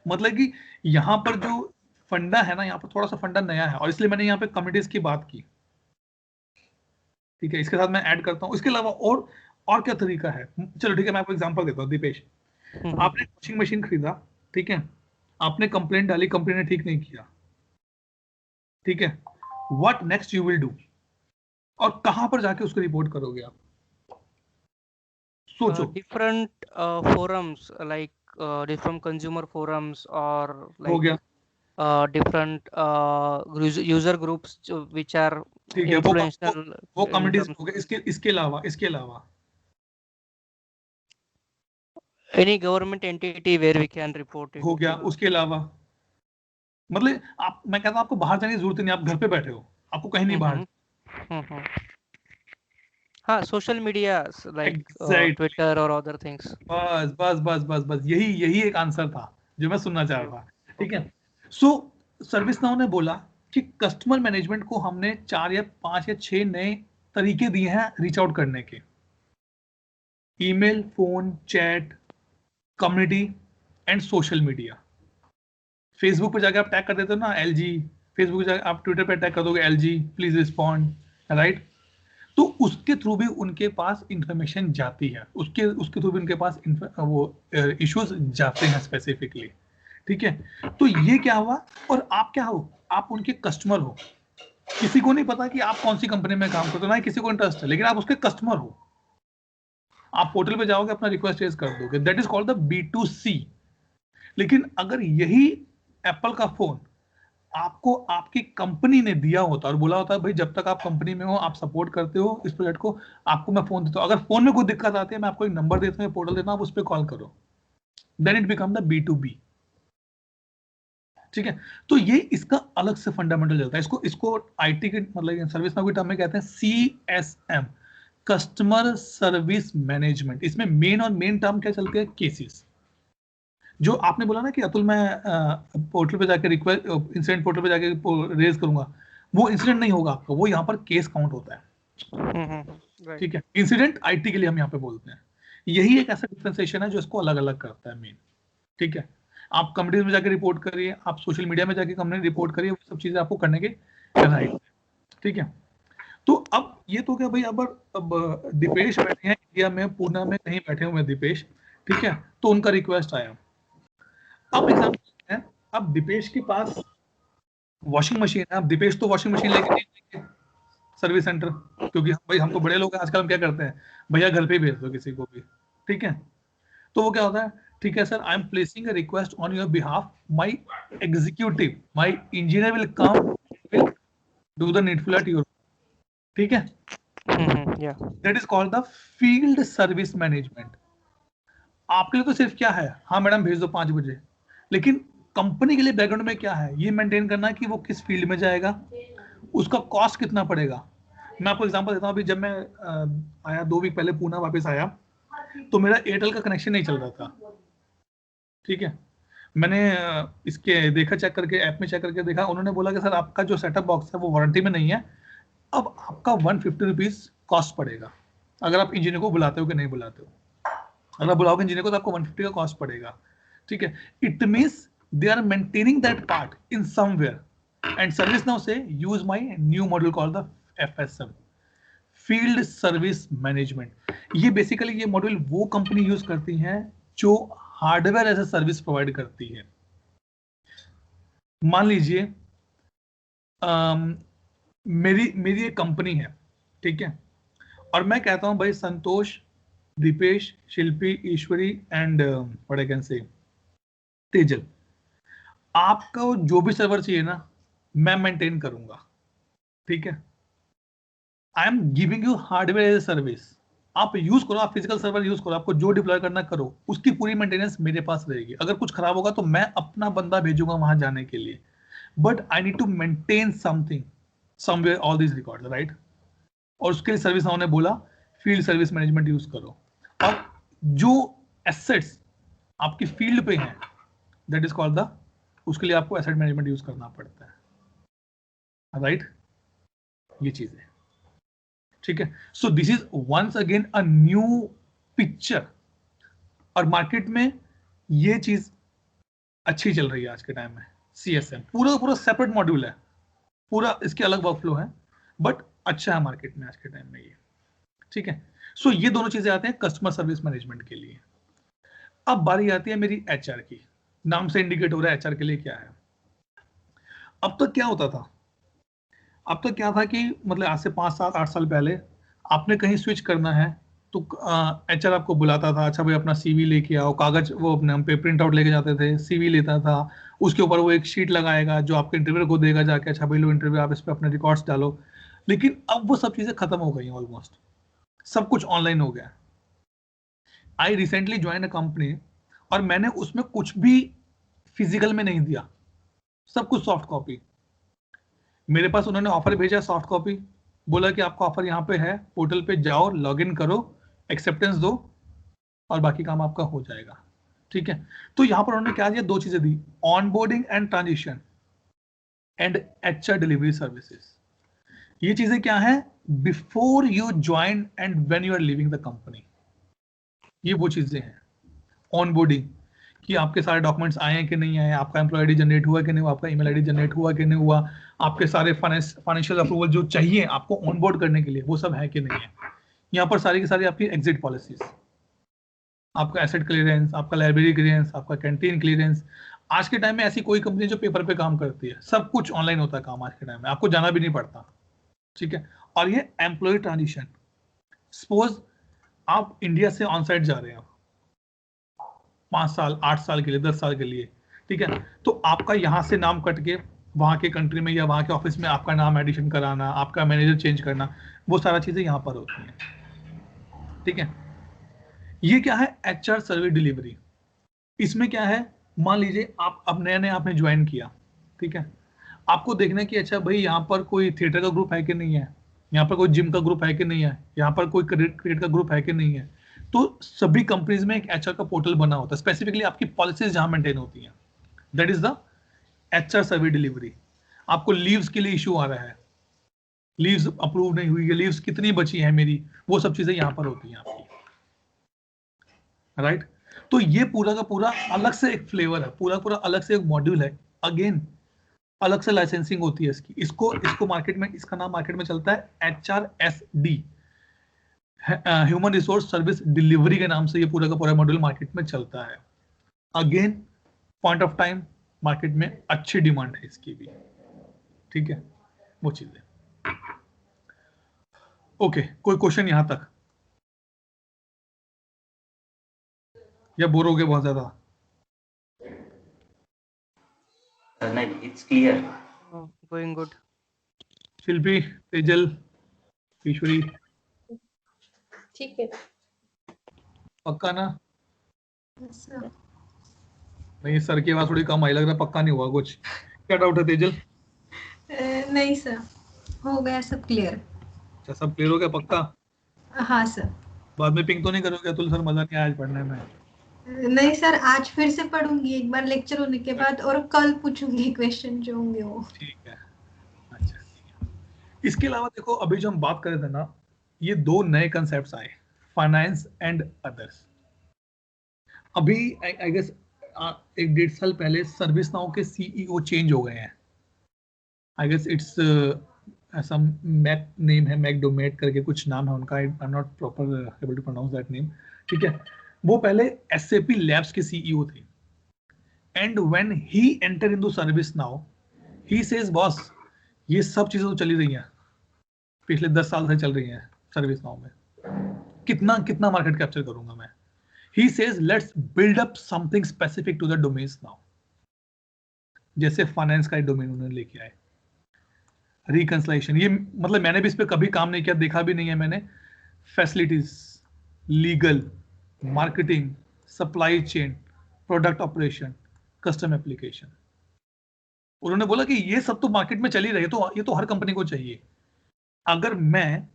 मतलब कि यहाँ पर जो फंडा है ना, यहाँ पर थोड़ा सा फंडा नया है और इसलिए मैंने यहाँ पे कमिटीज की बात की, ठीक है। इसके साथ मैं ऐड करता हूँ। इसके अलावा और क्या तरीका है? चलो ठीक है, मैं आपको एग्जांपल देता हूँ। दीपेश, आपने वॉशिंग मशीन खरीदा, ठीक है, आपने कंप्लेंट डाली, कंपनी ने ठीक नहीं किया, ठीक है। What next you will do, और कहां पर जाके उसको रिपोर्ट करोगे आप? सोचो। Different forums like different consumer forums or हो like गया, different user groups which are ठीक है। influential वो in कमिटीज terms हो गए। इसके अलावा any government entity where we can report it। हो गया। उसके अलावा मतलब मैं कहता हूँ आपको बाहर जाने की जरूरत नहीं, आप घर पे बैठे हो, आपको कहीं नहीं बाहर। हाँ, social media like Exactly। Twitter और अदर थिंग्स। बस बस बस बस बस यही एक आंसर था जो मैं सुनना चाह रहा था, ठीक है। सो सर्विस नाउ ने बोला कि कस्टमर मैनेजमेंट को हमने 4 या 5 या 6 नए तरीके दिए हैं रीच आउट करने के। Email, phone, chat, community and social media. Facebook पे जाके आप टैग कर देते हो ना LG, फेसबुक पे जाके आप ट्विटर पे टैग कर दोगे LG प्लीज रिस्पॉन्ड, राइट। तो उसके थ्रू भी उनके पास इंफॉर्मेशन जाती है, उसके थ्रू भी उनके पास वो इश्यूज जाते हैं स्पेसिफिकली, ठीक है। तो ये क्या हुआ, और आप क्या हो, आप उनके कस्टमर हो। किसी को नहीं पता कि आप कौन सी कंपनी में काम करते हो, ना ही किसी को इंटरेस्ट है, लेकिन आप उसके कस्टमर हो। आप पोर्टल पे जाओगे, अपना रिक्वेस्ट रेज कर दोगे, that is called the B2C। लेकिन अगर यही एप्पल का फोन आपको आपकी कंपनी ने दिया होता और बोला होता है भाई जब तक आप कंपनी में हो, आप सपोर्ट करते हो इस प्रोजेक्ट को, आपको मैं फोन देता हूँ, अगर फोन में कोई दिक्कत आती है मैं आपको एक नंबर देता हूँ, पोर्टल देता हूँ, आप उस पर कॉल करो, then it become the B2B, ठीक है। तो ये इसका अलग से फंडामेंटल चलता है। इसको IT के मतलब सर्विस नाउ की टर्म में कहते हैं CSM, कस्टमर सर्विस मैनेजमेंट। इसमें मेन टर्म क्या चलते हैं? केसेस। जो आपने बोला ना कि अतुल मैं पोर्टल पे जाके रिक्वेस्ट इंसिडेंट पोर्टल पे जाके रेज करूंगा, वो इंसिडेंट नहीं होगा आपका, वो यहाँ पर केस काउंट होता है। ठीक है, इंसिडेंट आईटी के लिए हम यहाँ पे बोलते हैं। यही एक ऐसा डिफरेंशिएशन है जो इसको अलग अलग करता है मेन। ठीक है, आप कम्युनिटीज में जाके रिपोर्ट करिए, आप सोशल मीडिया में जाके कम्युनिटी रिपोर्ट करिए, वो सब चीजें आपको करने के राइट। ठीक है, तो अब ये तो क्या भाई, अब दीपेश बैठे हैं इंडिया में, पूना में कहीं बैठे हुए हैं दीपेश। ठीक है, तो उनका रिक्वेस्ट आया। अब एग्जाम्पल है, अब दीपेश के पास वॉशिंग मशीन है। अब दीपेश तो वॉशिंग मशीन लेके नहीं जाएंगे सर्विस सेंटर, क्योंकि भाई हम तो बड़े लोग हैं, आजकल हम क्या करते हैं, भैया घर पे ही भेज दो किसी को भी। ठीक है, तो वो क्या होता है, ठीक है sir, I am placing a request on your behalf, my executive, my engineer will come, will do the needful at your. ठीक है, that is called the field service management. आपके लिए तो सिर्फ क्या है, हाँ मैडम भेज दो 5 बजे, लेकिन कंपनी के लिए बैकग्राउंड में क्या है, ये मेंटेन करना कि वो किस फील्ड में जाएगा, उसका कॉस्ट कितना पड़ेगा। मैं आपको एग्जांपल देता हूँ, अभी जब मैं आया 2 वीक पहले पूना वापस आया, तो मेरा एयरटेल का कनेक्शन नहीं चल रहा था। ठीक है, मैंने इसके देखा, चेक करके ऐप में चेक करके देखा, उन्होंने बोला कि सर आपका जो सेटअप बॉक्स है वो वारंटी में नहीं है, अब आपका 150 रुपीज कॉस्ट पड़ेगा। अगर आप इंजीनियर को बुलाते हो कि नहीं बुलाते हो, अगर बुलाओगे इंजीनियर को तो आपको 150 का कॉस्ट पड़ेगा। ठीक है, it means they are maintaining that part in somewhere, and service now say use my new module called the FSM, field service management. ये बेसिकली ये मॉड्यूल वो कंपनी यूज करती है जो hardware as a service provide करती है। मान लीजिए मेरी एक कंपनी है, ठीक है, और मैं कहता हूं भाई Santosh, Deepesh, Shilpi, Ishwari and what I can say Tejal, आपको जो भी सर्वर चाहिए ना मैं मेंटेन करूंगा। ठीक है, I am giving you hardware as a service, आप यूज करो, आप फिजिकल सर्वर यूज करो, आपको जो डिप्लॉय करना करो, उसकी पूरी मेंटेनेंस मेरे पास रहेगी। अगर कुछ खराब होगा तो मैं अपना बंदा भेजूंगा वहां जाने के लिए, but I need to maintain something somewhere all this record, right. और उसके लिए सर्विस नाउ ने बोला फील्ड सर्विस मैनेजमेंट यूज करो। अब जो एसेट्स आपकी फील्ड पे हैं दैट इज कॉल्ड द, उसके लिए आपको एसेट मैनेजमेंट यूज करना पड़ता है, राइट। ये चीज है, ठीक है। So this is once again a new picture, और मार्केट में ये चीज अच्छी चल रही है आज के टाइम में। CSM पूरा सेपरेट मॉड्यूल है, पूरा इसके अलग वर्कफ्लो है, बट अच्छा है मार्केट में आज के टाइम में ये, ठीक है। सो ये दोनों चीजें आते हैं कस्टमर सर्विस मैनेजमेंट के लिए। अब बारी आती है मेरी HR की, नाम से इंडिकेट हो रहा है HR के लिए क्या है। अब तक क्या होता था, अब तक क्या था कि मतलब आज से 5 साल 8 साल पहले आपने कहीं स्विच करना है तो HR आपको बुलाता था, अच्छा भाई अपना CV लेके आओ, कागज वो अपने हम पे प्रिंट आउट लेके जाते थे, CV लेता था, उसके ऊपर वो एक शीट लगाएगा जो आपके इंटरव्यू को देगा जाके, अच्छा भाई लो इंटरव्यू, आप इस पे अपने रिकॉर्ड्स डालो। लेकिन अब वो सब चीजें खत्म हो गई हैं, ऑलमोस्ट सब कुछ ऑनलाइन हो गया। I recently join a company और मैंने उसमें कुछ भी फिजिकल में नहीं दिया, सब कुछ सॉफ्ट कॉपी। मेरे पास उन्होंने ऑफर भेजा सॉफ्ट कॉपी, बोला कि आपका ऑफर यहाँ पे है, पोर्टल पे जाओ, लॉगिन करो, एक्सेप्टेंस दो और बाकी काम आपका हो जाएगा, ठीक है। तो यहाँ पर उन्होंने क्या दिया, 2 चीजें दी, onboarding and transition and HR delivery services. ये चीजें क्या है, before you join and when you are leaving the company, ये वो चीजें हैं। ऑनबोर्डिंग कि आपके सारे डॉक्यूमेंट्स आए हैं कि नहीं आए, आपका एम्प्लॉय आईडी जनरेट हुआ कि नहीं हुआ, आपका ईमेल आईडी जनरेट हुआ कि नहीं हुआ, आपके सारे फाइनेंशियल अप्रूवल जो चाहिए आपको ऑनबोर्ड करने के लिए वो सब है कि नहीं है। यहाँ पर सारी की सारी आपकी एग्जिट पॉलिसीज, आपका एसेट क्लियरेंस, आपका लाइब्रेरी क्लियरेंस, आपका कैंटीन क्लियरेंस। आज के टाइम में ऐसी कोई कंपनी जो पेपर पे काम करती है, सब कुछ ऑनलाइन होता है काम आज के टाइम में, आपको जाना भी नहीं पड़ता, ठीक है। और ये एम्प्लॉय ट्रांजिशन, सपोज आप इंडिया से ऑन साइट जा रहे हैं 5 साल 8 साल के लिए, 10 साल के लिए, ठीक है, तो आपका यहाँ से नाम कट के वहाँ के कंट्री में या वहाँ के ऑफिस में आपका नाम एडिशन कराना, आपका मैनेजर चेंज करना, वो सारा चीजें यहाँ पर होती हैं, ठीक है। ये क्या है, HR सर्विस डिलीवरी। इसमें क्या है, मान लीजिए आप अब नए आपने ज्वाइन किया, ठीक है, आपको देखना कि अच्छा भाई यहाँ पर कोई थिएटर का ग्रुप है कि नहीं है, यहाँ पर कोई जिम का ग्रुप है कि नहीं है, यहाँ पर कोई क्रिकेट का ग्रुप है कि नहीं है। तो सभी कंपनीज में एक एचआर का पोर्टल बना होता है, स्पेसिफिकली आपकी पॉलिसीज जहां मेंटेन होती हैं, that is the HR survey delivery. आपको लीव्स के लिए इशू आ रहा है, लीव्स अप्रूव नहीं हुई है, लीव्स कितनी बची है मेरी, वो सब चीजें यहाँ पर होती हैं आपकी, राइट। तो ये पूरा का पूरा अलग से एक फ्लेवर है, पूरा पूरा अलग से एक मॉड्यूल है। अगेन अलग से लाइसेंसिंग होती है इसकी, इसको मार्केट में, इसका नाम मार्केट में चलता है HRSD, human resource service delivery के नाम से ये पूरा का पूरा मॉड्यूल मार्केट में चलता है। Again point of time market में अच्छी डिमांड है इसकी भी, ठीक है, वो चीजें। ओके, कोई क्वेश्चन यहां तक, या बोर हो गए बहुत ज्यादा? नहीं, it's clear. Going good. शिल्पी, तेजल, ईश्वरी, ठीक है। पक्का ना? सर नहीं, सर की आवाज थोड़ी कम आई, लग रहा है पक्का नहीं हुआ कुछ। क्या डाउट है तेजल? नहीं सर, हो गया सब क्लियर। अच्छा, सब क्लियर हो गया पक्का? हाँ सर। बाद में पिंग तो नहीं करोगे अतुल सर, मजा नहीं आया आज पढ़ने में? नहीं सर, आज फिर से पढ़ूंगी एक बार लेक्चर होने के बाद, और कल पूछूंगी क्वेश्चन जो होंगे वो। ठीक है, अच्छा ठीक है। इसके अलावा देखो, अभी जो हम बात कर रहे थे ना, ये दो नए कंसेप्ट्स आए, फाइनेंस एंड अदर्स। अभी आई गेस 1-1.5 साल पहले सर्विस नाउ के सीईओ चेंज हो गए हैं। आई गेस इट्स ऐसा मैक नेम है, मैक डोमेट करके कुछ नाम है उनका, I am not proper able to pronounce that name, ठीक है। वो पहले SAP लैब्स के सीईओ थे, and when he enter into ServiceNow, he says boss, ये सब चीजें तो चली रही हैं, पिछले 10 साल से चल रही हैं सर्विस नाउ में, कितना कितना मार्केट कैप्चर करूंगा मैं। He says let's build up something specific to the domains now. जैसे फाइनेंस का डोमेन उन्होंने लेके आए, रिकंसिलिएशन, ये मतलब मैंने भी इस पे कभी काम नहीं किया, देखा भी नहीं है मैंने। Facilities, legal, marketing, supply chain, product operation, custom application, उन्होंने बोला कि ये सब तो मार्केट में चल ही रही है, तो ये तो हर कंपनी को चाहिए। अगर मैं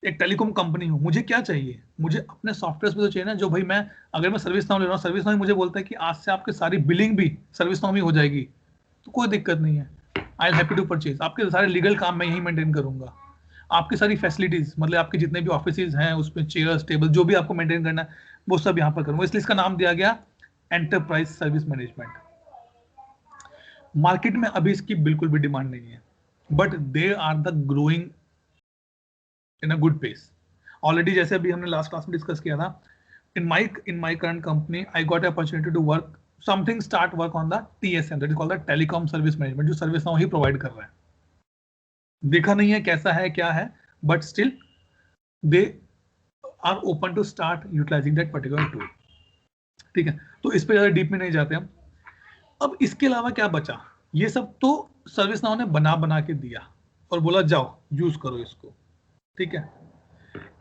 एक टेलीकॉम कंपनी हूं, मुझे क्या चाहिए, मुझे अपने सॉफ्टवेयर पे तो चाहिए ना, जो भाई मैं, अगर मैं सर्विस नाउ ले रहा हूँ, सर्विस नाउ मुझे बोलता है कि आज से आपकी सारी बिलिंग भी सर्विस नाउ में हो जाएगी, तो कोई दिक्कत नहीं है, I am happy to purchase. आपके सारे लीगल काम मैं यही मेंटेन करूंगा, आपकी सारी फैसिलिटीज, मतलब आपके जितने भी ऑफिस हैं उसमें चेयर्स, टेबल, जो भी आपको मेंटेन करना है वो सब यहाँ पर करूंगा, इसलिए इसका नाम दिया गया एंटरप्राइज सर्विस मैनेजमेंट। मार्केट में अभी इसकी बिल्कुल भी डिमांड नहीं है, but they are the growing in a good pace already। जैसे अभी हमने लास्ट क्लास में डिस्कस किया था, in my current company I got an opportunity to start work on the TSM, that is called the telecom service management, जो ServiceNow ही provide कर रहा है। देखा नहीं है कैसा है क्या है, but still they are open to start utilising that particular tool, ठीक है। तो इस पे ज्यादा डीप में नहीं जाते हम। अब इसके अलावा क्या बचा, ये सब तो सर्विस नाउ ने बना के दिया और बोला जाओ यूज करो इसको, ठीक है।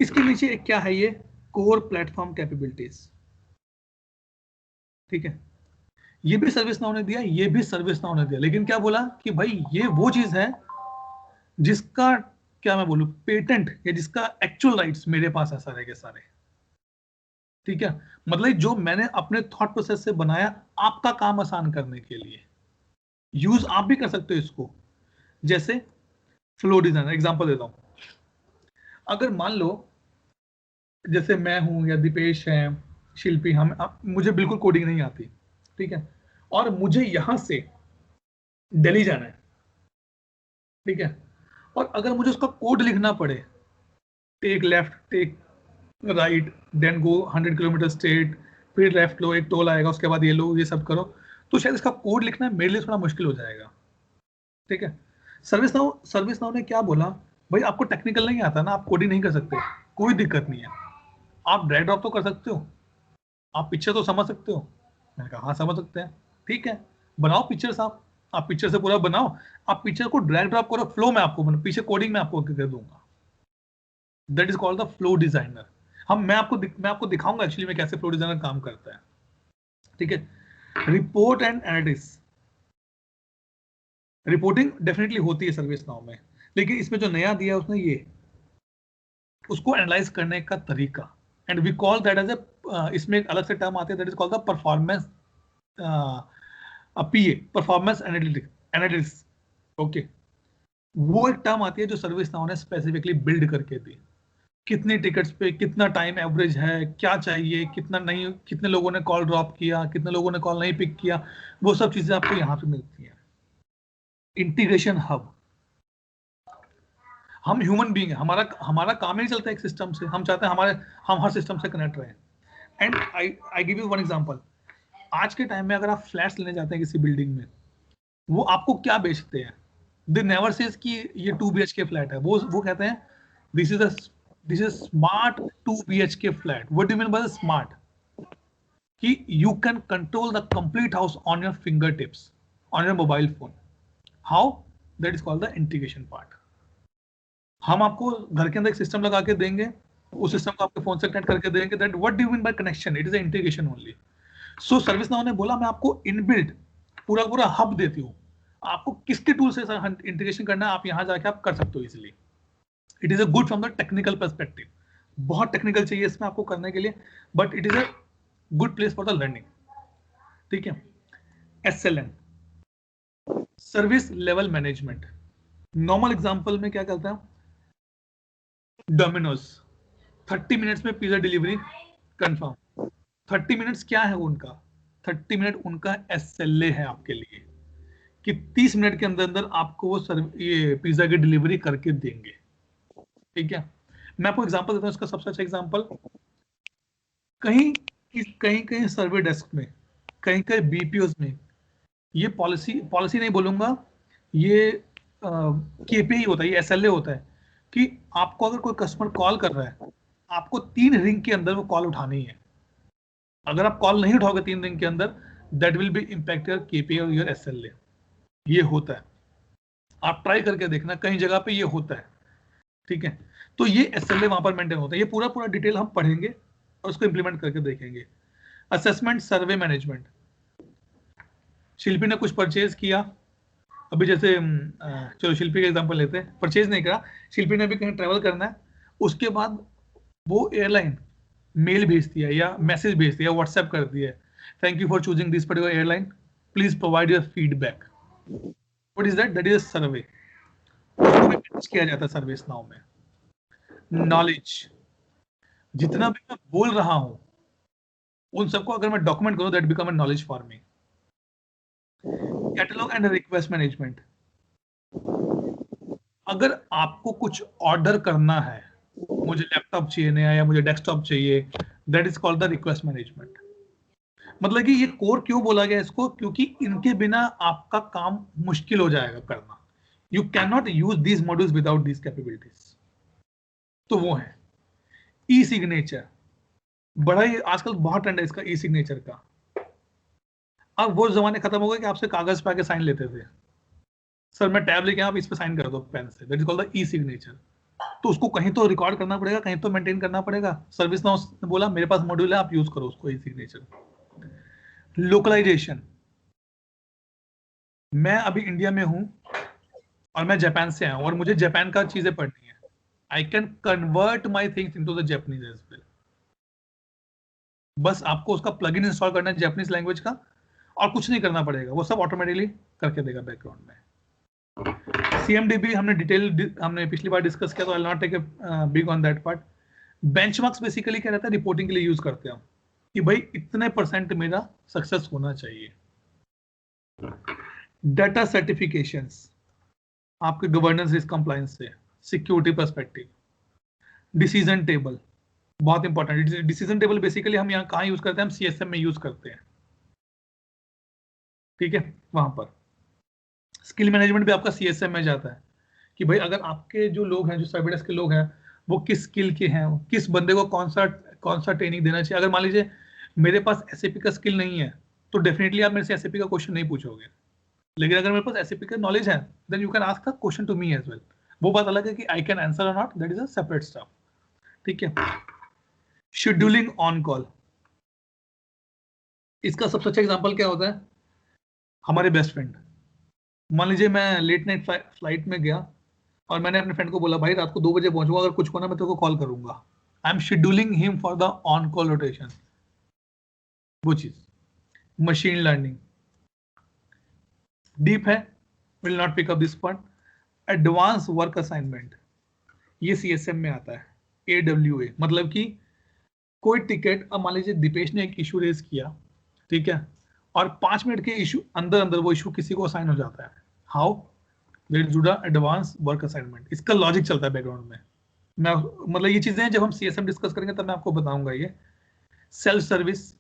इसके नीचे एक क्या है, ये कोर प्लेटफॉर्म कैपेबिलिटीज, ठीक है। ये भी सर्विस नाउ ने दिया, ये भी सर्विस नाउ ने दिया, लेकिन क्या बोला कि भाई ये वो चीज है जिसका, क्या मैं बोलूं, पेटेंट या जिसका एक्चुअल राइट्स मेरे पास है सारे के सारे, ठीक है। मतलब जो मैंने अपने थॉट प्रोसेस से बनाया आपका काम आसान करने के लिए, यूज आप भी कर सकते हो इसको। जैसे फ्लो डिजाइनर, एग्जांपल देता हूं, अगर मान लो जैसे मैं हूं या दीपेश है, शिल्पी, हम मुझे बिल्कुल कोडिंग नहीं आती, ठीक है, और मुझे यहां से दिल्ली जाना है, ठीक है, और अगर मुझे उसका कोड लिखना पड़े, take left, take right, then go 100 kilometre straight, फिर लेफ्ट लो, एक टोल आएगा, उसके बाद ये लो, ये सब करो, तो शायद इसका कोड लिखना मेरे लिए थोड़ा मुश्किल हो जाएगा, ठीक है। सर्विस नाउ ने क्या बोला, भाई आपको टेक्निकल नहीं आता ना, आप कोडिंग नहीं कर सकते, कोई दिक्कत नहीं है, आप ड्रैग ड्रॉप तो कर सकते हो, आप पिक्चर तो समझ सकते हो। मैंने कहा हाँ समझ सकते हैं, ठीक है, बनाओ पिक्चर्स, आप पिक्चर से पूरा बनाओ, आप पिक्चर को ड्रैग ड्रॉप करो, फ्लो में आपको पीछे कोडिंग में आपको कर दूंगा, that is called the flow designer. मैं आपको दिखाऊंगा एक्चुअली में कैसे फ्लो डिजाइनर काम करता है, ठीक है। Report and analytics, reporting definitely होती है सर्विस नाउ में, लेकिन इसमें जो नया दिया उसने ये उसको एनालाइज करने का तरीका, and we call that as इसमें एक अलग से टर्म आते हैं, that is called the performance pa, performance analytics. Okay, वो एक टर्म आती है जो सर्विस नाउ ने स्पेसिफिकली बिल्ड करके दी। कितनी टिकट्स पे कितना टाइम एवरेज है, क्या चाहिए, कितना नहीं, कितने लोगों ने कॉल ड्रॉप किया, कितने लोगों ने कॉल नहीं पिक किया, वो सब चीजें आपको यहाँ पे मिलती हैं। इंटीग्रेशन हब, हम ह्यूमन बीइंग है, हमारा काम ही चलता है एक सिस्टम से, हम चाहते हैं हम हर सिस्टम से कनेक्ट रहे। And I give you one example. आज के टाइम में अगर आप फ्लैट्स लेने जाते हैं किसी बिल्डिंग में, वो आपको क्या बेचते हैं? दे नेवर सेज कि ये 2 BHK फ्लैट है, वो कहते हैं दिस इज स्मार्ट 2 BHK फ्लैट। What do you mean by smart? कि you can control the complete house on your fingertips, on your mobile phone. How? That is called the integration part. हम आपको घर के अंदर एक system लगा के देंगे, उस सिस्टम को आपके फोन से कनेक्ट करके देंगे। That what do you mean bye connection? It is integration only. So service now ने बोला मैं आपको इनबिल्ट पूरा हब देती हूँ, आपको किसके टूल से इंटीग्रेशन करना है आप यहाँ जाके आप कर सकते हो easily. It is a good from the technical perspective, बहुत टेक्निकल चाहिए इसमें आपको करने के लिए, but it is a good place for the learning. ठीक है। SLM, service level management. Normal example में क्या करते हैं? डोमिनोज 30 मिनट्स में पिज्जा डिलीवरी कंफर्म। 30 मिनट्स क्या है उनका? 30 मिनट उनका SLA है आपके लिए कि 30 मिनट के अंदर अंदर आपको वो ये पिज्जा की डिलीवरी करके देंगे। ठीक है। मैं आपको एग्जांपल देता हूँ इसका, सबसे अच्छा एग्जांपल, कहीं सर्वे डेस्क में, कहीं BPOs में ये पॉलिसी नहीं बोलूंगा, ये KPI होता है, ये SLA होता है कि आपको अगर कोई कस्टमर कॉल कर रहा है, आपको 3 रिंग के अंदर वो कॉल उठानी है। अगर आप कॉल नहीं उठाओगे 3 रिंग के अंदर, that will be impact your KPI और योर SLA। ये होता है, आप ट्राई करके देखना, कई जगह पे ये होता है। ठीक है। तो ये SLA वहां पर मेंटेन होता है। ये पूरा डिटेल हम पढ़ेंगे और उसको इंप्लीमेंट करके देखेंगे। असेसमेंट सर्वे मैनेजमेंट, शिल्पी ने कुछ परचेज किया, अभी जैसे चलो शिल्पी का एग्जांपल लेते हैं, परचेज नहीं करा, शिल्पी ने भी कहीं ट्रैवल करना है, उसके बाद वो एयरलाइन मेल भेजती है या मैसेज भेजती है, व्हाट्सएप करती है, thank you for choosing this particular airline, please provide your feedback. What is that? That is a survey. उसको भी मैनेज किया जाता है सर्विस नाउ में। नॉलेज, जितना भी मैं बोल रहा हूं उन सबको अगर मैं डॉक्यूमेंट करूं, that become a knowledge for me. Catalogue and request management, अगर आपको कुछ ऑर्डर करना है, मुझे लैपटॉप चाहिए नया या मुझे डेस्कटॉप चाहिए, that is called the request management. मतलब कि ये कोर क्यों बोला गया इसको? क्योंकि इनके बिना आपका काम मुश्किल हो जाएगा करना। You can not use these modules without these capabilities. तो वो है ई सिग्नेचर, बड़ा ही आजकल बहुत ट्रेंड है इसका, ई सिग्नेचर का। अब वो जमाने खत्म हो गए कि आपसे कागज पे आके साइन लेते थे, सर मैं टैब लेके आप इस पे साइन कर दो पेन से, that is called the E signature. तो उसको कहीं तो रिकॉर्ड करना पड़ेगा, कहीं तो मेंटेन करना पड़ेगा। सर्विस नाउ ने बोला मेरे पास मॉड्यूल है, आप यूज करो उसको, ई सिग्नेचर। लोकलाइजेशन, मैं अभी इंडिया में हूं और मैं जापान से आया हूं और मुझे जापान का चीजें पढ़नी है, I can convert my things into the Japanese as well. बस आपको उसका प्लगइन इंस्टॉल करना है जापानीज लैंग्वेज का, और कुछ नहीं करना पड़ेगा, वो सब ऑटोमेटिकली करके देगा बैकग्राउंड में। CMDB हमने पिछली बार डिस्कस किया, तो I will not take a big on that part. Benchmarks basically क्या रहता है? रिपोर्टिंग के लिए यूज करते हैं हम कि भाई इतने % मेरा सक्सेस होना चाहिए। डाटा सर्टिफिकेशंस, आपके गवर्नेंस रिस्क कंप्लायंस से, सिक्योरिटी पर्सपेक्टिव। डिसीजन टेबल बहुत इंपॉर्टेंट। डिसीजन टेबल बेसिकली हम यहाँ कहाँ यूज करते हैं? हम CSM में यूज करते हैं। ठीक है, वहां पर स्किल मैनेजमेंट भी आपका CSM में जाता है कि भाई अगर आपके जो लोग हैं, जो सर्विस डेस्क के लोग हैं, वो किस स्किल के हैं, किस बंदे को कौन सा ट्रेनिंग देना चाहिए। अगर मान लीजिए मेरे पास SAP का स्किल नहीं है, तो डेफिनेटली आप मेरे से SAP का क्वेश्चन नहीं पूछोगे, लेकिन अगर मेरे पास SAP का नॉलेज है, then you can ask the question to me as well. वो बात अलग है कि आई कैन आंसर और not, that is a separate stuff. ठीक है। शेड्यूलिंग ऑन कॉल, इसका सबसे अच्छा एग्जांपल क्या होता है? हमारे बेस्ट फ्रेंड, मान लीजिए मैं लेट नाइट फ्लाइट में गया और मैंने अपने फ्रेंड को बोला भाई रात को 2 बजे पहुंचूंगा, अगर कुछ होना मैं तेरे को कॉल करूंगा। I am scheduling him for the on call rotation. वो चीज मशीन लर्निंग डीप है, will not pick up this point. Advance work assignment, ये CSM में आता है। AWA मतलब कि कोई टिकट, अब मान लीजिए दीपेश ने एक इशू रेज किया, ठीक है, और 5 मिनट के इशू अंदर अंदर वो इशू किसी को असाइन हो जाता है। How? There is advance work assignment. इसका लॉजिक चलता है बैकग्राउंड में। मैं मतलब ये चीजें जब हम CSM डिस्कस करेंगे तब मैं आपको बताऊंगा। ये सेल्फ सर्विस,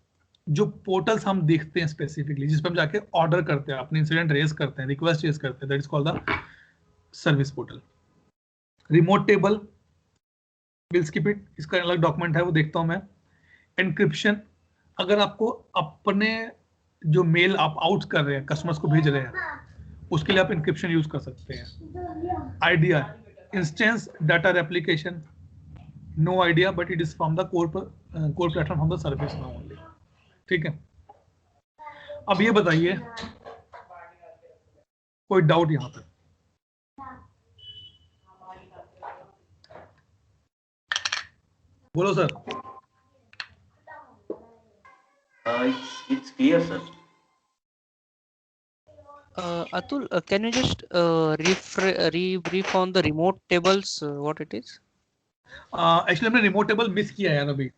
जो पोर्टल्स हम देखते हैं स्पेसिफिकली, जिस पर हम जाके ऑर्डर करते हैं, अपने इंसिडेंट रेज करते हैं, रिक्वेस्ट रेज करते हैं, that is called the service portal. Remote table, will skip it, इसका अलग डॉक्यूमेंट है, वो देखता हूं मैं। एनक्रिप्शन, अगर आपको अपने जो मेल आप आउट कर रहे हैं, कस्टमर्स को भेज रहे हैं, उसके लिए आप इंक्रिप्शन यूज कर सकते हैं। Idea, instance data replication, no idea but it is from the core platform from the service now only. ठीक है, अब ये बताइए कोई डाउट यहां पर? बोलो sir. It's clear, sir. Atul, can you just brief on the remote tables, what it is? Actually हमने रिमोट टेबल मिस किया है यार अभी।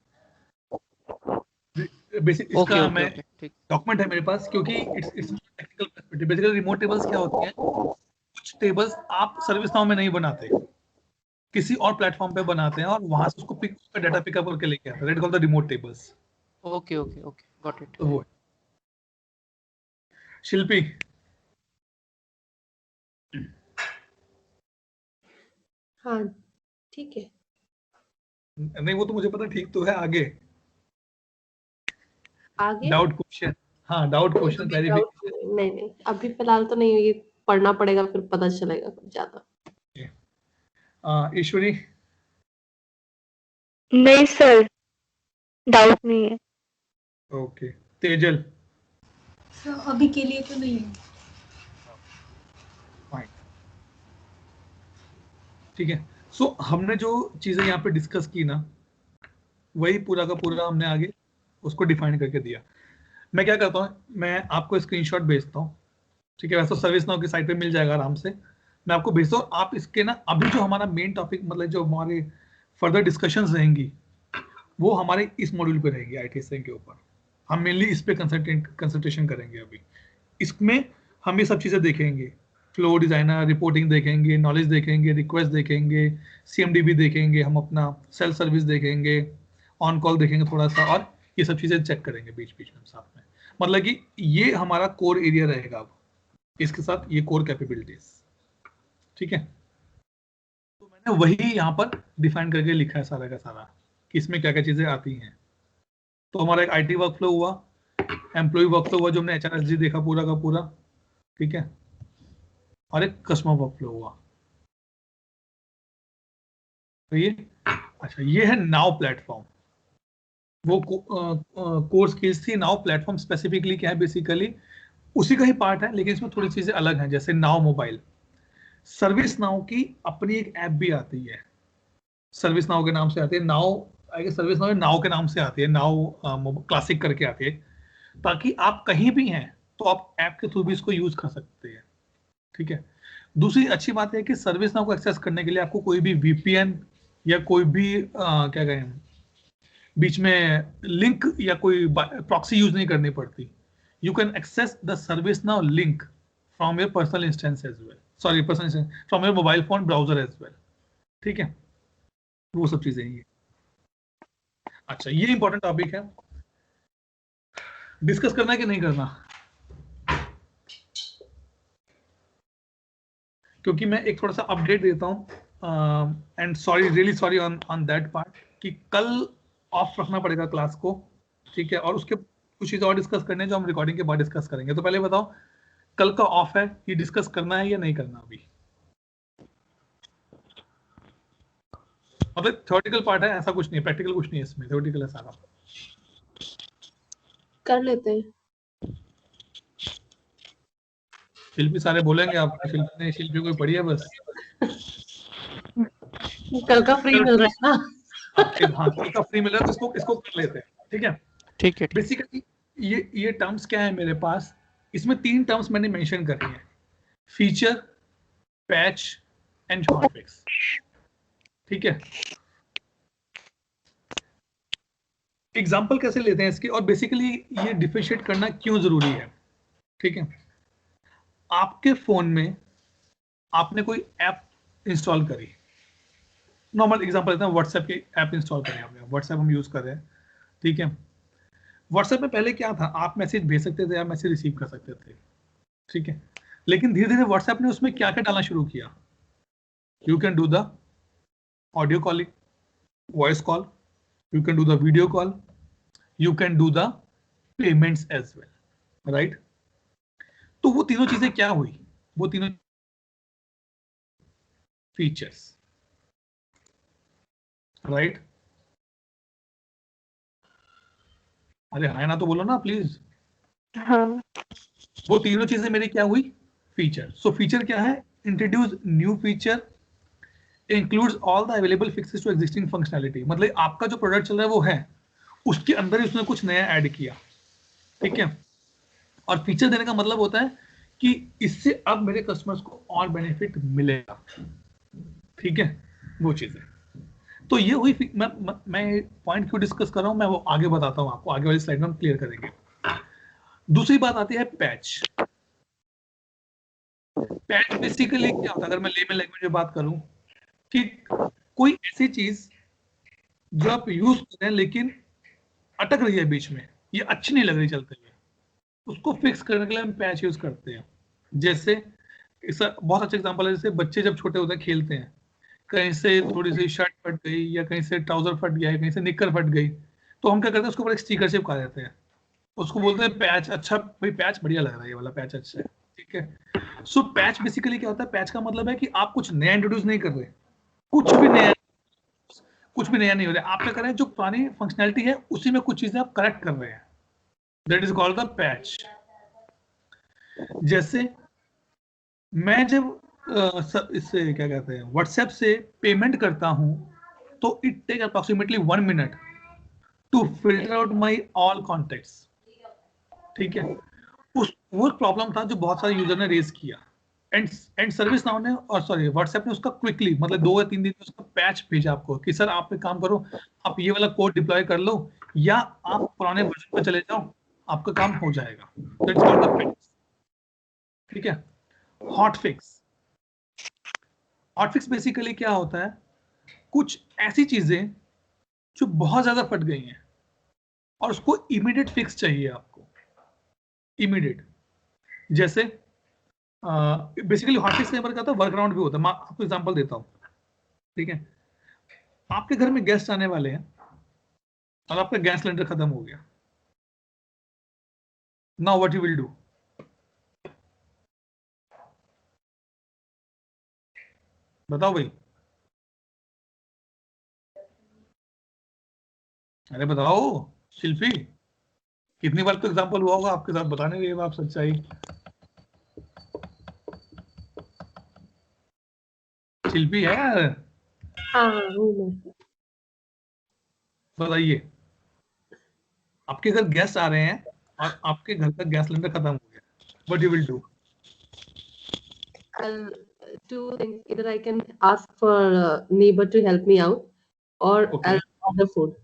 बेसिक इसका मैं डॉक्यूमेंट है मेरे पास, क्योंकि it's technical perspective. Basically remote tables क्या होती हैं, कुछ टेबल्स आप सर्विस नाउ में नहीं बनाते, किसी और प्लेटफॉर्म पे बनाते हैं और वहां से उसको उसका डाटा पिकअप करके लेके आते हैं, that called the remote tables. Okay, got it. तो वो शिल्पी, हाँ ठीक है। नहीं वो तो मुझे पता ठीक तो है। आगे आगे डाउट क्वेश्चन, हाँ डाउट क्वेश्चन क्लैरिफिकेशन। नहीं अभी फिलहाल तो नहीं, ये पढ़ना पड़ेगा फिर पता चलेगा कुछ ज्यादा। ईश्वरी? नहीं सर, डाउट नहीं है। ओके। तेजल? सो अभी के लिए तो नहीं है। फाइन, ठीक है। सो हमने जो चीजें यहाँ पे डिस्कस की ना, वही पूरा का पूरा हमने आगे उसको डिफाइन करके दिया। मैं क्या करता हूँ, मैं आपको स्क्रीनशॉट भेजता हूँ, ठीक है। वैसे तो सर्विस नाउ की साइट पे मिल जाएगा आराम से, मैं आपको भेजता हूँ। आप इसके ना अभी जो हमारा मेन टॉपिक, मतलब जो हमारे फर्दर डिस्कशंस रहेंगी, वो हमारे इस मॉड्यूल पे रहेगी ITSM के ऊपर। हम मेनली इस पे कंसंट्रेशन करेंगे अभी। इसमें हम ये सब चीजें देखेंगे, फ्लो डिजाइनर, रिपोर्टिंग देखेंगे, नॉलेज देखेंगे, रिक्वेस्ट देखेंगे, CMDB देखेंगे, हम अपना सेल्फ सर्विस देखेंगे, ऑन कॉल देखेंगे थोड़ा सा, और ये सब चीजें चेक करेंगे बीच बीच में साथ में। मतलब कि ये हमारा कोर एरिया रहेगा अब, इसके साथ ये कोर कैपेबिलिटीज, ठीक है। तो मैंने वही यहाँ पर डिफाइन करके लिखा है सारा का सारा, कि इसमें क्या क्या चीजें आती हैं। तो हमारा एक IT वर्कफ्लो हुआ, एम्प्लॉय वर्कफ्लो हुआ जो हमने HRSD देखा पूरा का पूरा, ठीक है, और एक कस्टमर वर्कफ्लो हुआ। तो ये अच्छा, ये है नाउ प्लेटफॉर्म। वो कोर स्किल्स थी। नाउ प्लेटफॉर्म स्पेसिफिकली क्या है, बेसिकली उसी का ही पार्ट है, लेकिन इसमें थोड़ी चीजें अलग हैं। जैसे नाउ मोबाइल, सर्विस नाउ की अपनी एक ऐप भी आती है, सर्विस नाउ के नाम से आती है। नाउ आगे सर्विस नाउ के नाम से आती है, नाउ क्लासिक करके आती है, ताकि आप कहीं भी हैं तो आप ऐप के थ्रू भी इसको यूज कर सकते हैं, ठीक है। दूसरी अच्छी बात है कि सर्विस नाउ को एक्सेस करने के लिए आपको कोई भी VPN या कोई भी क्या कहें, बीच में लिंक या कोई प्रॉक्सी यूज नहीं करनी पड़ती। You can access the service now link from your personal instance as well, sorry personal, from your mobile phone browser as well, ठीक है। वो सब चीजें ये। अच्छा, ये इंपॉर्टेंट टॉपिक है, डिस्कस करना है कि नहीं करना? क्योंकि मैं एक थोड़ा सा अपडेट देता हूँ, and sorry, really sorry on that part, कि कल ऑफ रखना पड़ेगा क्लास को, ठीक है। और उसके कुछ चीज़ और डिस्कस करने हैं जो हम रिकॉर्डिंग के बाद डिस्कस करेंगे। तो पहले बताओ, कल का ऑफ है, ये डिस्कस करना है या नहीं करना अभी? मतलब थ्योरेटिकल पार्ट है, ऐसा कुछ नहीं है, प्रैक्टिकल कुछ नहीं है इसमें, थ्योरेटिकल है सारा। कर लेते हैं। शिल्पी सारे बोलेंगे आप, शिल्पी कोई पढ़ी है बस? कल का फ्री मिल रहा है ना। हाँ कल का फ्री मिल रहा है, तो इसको कर लेते हैं, ठीक है। ठीक है। बेसिकली ये टर्म्स क्या है मेरे पास, इसमें 3 टर्म्स मैंने मेंशन करी है, फीचर, पैच एंड हॉटफिक्स, ठीक है। एग्जांपल कैसे लेते हैं इसके, और बेसिकली ये डिफरेंशिएट करना क्यों जरूरी है, ठीक है। आपके फोन में आपने कोई ऐप इंस्टॉल करी, नॉर्मल एग्जांपल लेते हैं, व्हाट्सएप की ऐप इंस्टॉल करें आपने, व्हाट्सएप हम यूज कर रहे हैं, ठीक है। व्हाट्सएप में पहले क्या था, आप मैसेज भेज सकते थे, आप मैसेज रिसीव कर सकते थे, ठीक है। लेकिन धीरे धीरे व्हाट्सएप ने उसमें क्या क्या डालना शुरू किया, you can do the audio calling, voice call, you can do the video call, you can do the payments as well, right. तो वो तीनों चीजें क्या हुई, वो तीनों फीचर्स, राइट। अरे हाँ ना तो बोलो ना प्लीज। हाँ। वो तीनों चीजें मेरी क्या हुई, फीचर। सो फीचर क्या है, introduce new feature, includes all the available fixes to existing functionality, मतलब आपका जो प्रोडक्ट चल रहा है वो है, उसके अंदर ही उसने कुछ नया ऐड किया, ठीक है। और फीचर देने का मतलब होता है कि इससे अब मेरे कस्टमर्स को और बेनिफिट मिलेगा, ठीक है, वो चीजें। तो ये हुई, मैं पॉइंट क्यों डिस्कस कर रहा हूं, मैं वो आगे बताता हूं आपको, आगे वाली स्लाइड में हम क्लियर करेंगे। दूसरी बात आती है पैच। पैच बेसिकली क्या होता है, अगर मैं लेमन लैंग्वेज में बात करूं, कि कोई ऐसी चीज जो आप यूज कर रहे हैं लेकिन अटक रही है बीच में, ये अच्छी नहीं लग रही चलते हुए, उसको फिक्स करने के लिए हम पैच यूज करते हैं। जैसे इसका बहुत अच्छा एग्जांपल है, जैसे बच्चे जब छोटे होते हैं खेलते हैं, कहीं से थोड़ी सी शर्ट फट गई, या कहीं से ट्राउजर फट गया है, कहीं से निक्कर फट गई, तो हम क्या करते हैं, उसके ऊपर एक स्टिकर चिपका देते हैं, उसको बोलते हैं पैच। अच्छा भाई पैच बढ़िया लग रहा है, ये वाला पैच अच्छा है, ठीक है। सो पैच बेसिकली क्या होता है, पैच का मतलब है कि आप कुछ नया इंट्रोड्यूस नहीं कर रहे, कुछ भी नया नहीं हो रहा है, आप क्या कर रहे हैं, जो पुरानी फंक्शनैलिटी है उसी में कुछ चीजें आप करेक्ट कर रहे हैं, that is called the patch. जैसे मैं जब इससे क्या कहते हैं, व्हाट्सएप से पेमेंट करता हूं, तो it take approximately 1 minute to filter out my all contacts, ठीक है। वो प्रॉब्लम था जो बहुत सारे यूजर ने रेज किया, एंड सर्विस नाउ ने, और सॉरी व्हाट्सएप ने उसका क्विकली, मतलब 2 या 3 दिन में उसका पैच भेजा आपको, कि सर आप एक काम करो, आप ये वाला कोड डिप्लॉय कर लो, या आप पुराने वर्जन पे चले जाओ, आपका काम हो जाएगा, दैट्स कॉल्ड द पैच, ठीक है। हॉटफिक्स, हॉटफिक्स बेसिकली क्या होता है, कुछ ऐसी चीजें जो बहुत ज्यादा फट गई हैं और उसको इमीडिएट फिक्स चाहिए आपको, इमीडिएट। जैसे बेसिकली हॉटफिक्स कई बार क्या होता है, वर्कअराउंड भी होता है, मैं आपको एग्जांपल देता हूं, ठीक है। आपके घर में गेस्ट आने वाले हैं और आपका गैस सिलेंडर खत्म हो गया, now what you will do, बताओ भाई, अरे बताओ शिल्पी, कितनी बार तो एग्जांपल हुआ होगा आपके साथ, बताने रही आप सच्चाई। शिल्पी है, हाँ हूँ मैं। बताइए, आपके घर गेस्ट आ रहे हैं और आपके घर का गैस सिलेंडर खत्म हो गया, what you will do. I'll do things. Either I can ask for neighbor to help me out, or Okay. I'll order food.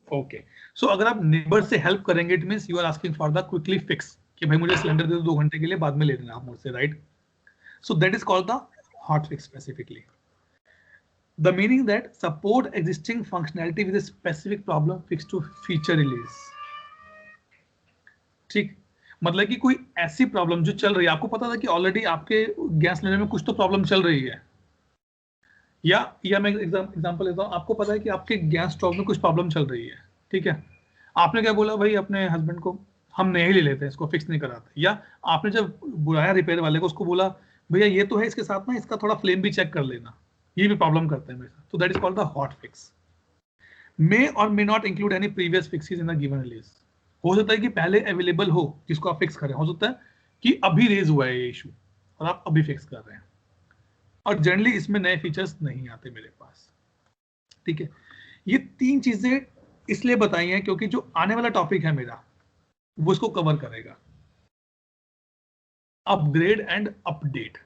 Okay, so अगर आप नेबर से हेल्प करेंगे, it means you are asking for the quickly fix, कि भाई मुझे cylinder दे दो 2 घंटे के लिए, बाद में ले लेना आप मुझसे, right. So that is called the hot fix specifically, the meaning that support existing functionality with a specific problem fix to feature release, ठीक। मतलब कि कोई ऐसी प्रॉब्लम जो चल रही है, आपको पता था कि ऑलरेडी आपके गैस सिलेंडर में कुछ तो प्रॉब्लम चल रही है, या मैं एग्जांपल लेता हूं, आपको पता है कि आपके गैस स्टोव में कुछ प्रॉब्लम चल रही है, ठीक है। आपने क्या बोला, भाई अपने हस्बैंड को, हम नहीं ले लेते हैं, इसको फिक्स नहीं कराते, या आपने जब बुलाया रिपेयर वाले को, उसको बोला भैया ये तो है, इसके साथ ना इसका थोड़ा फ्लेम भी चेक कर लेना, ये भी प्रॉब्लम करते हैं मेरे साथ, तो that is called the hot fix. May और may not include any previous fixes in the given release, हो सकता है कि पहले अवेलेबल हो जिसको आप फिक्स करें, हो सकता है कि अभी रेज हुआ है ये इशू और आप अभी फिक्स कर रहे हैं, और जनरली इसमें नए फीचर्स नहीं आते मेरे पास। ठीक है, ये 3 चीजें इसलिए बताई हैं क्योंकि जो आने वाला टॉपिक है मेरा वो इसको कवर करेगा, upgrade and update.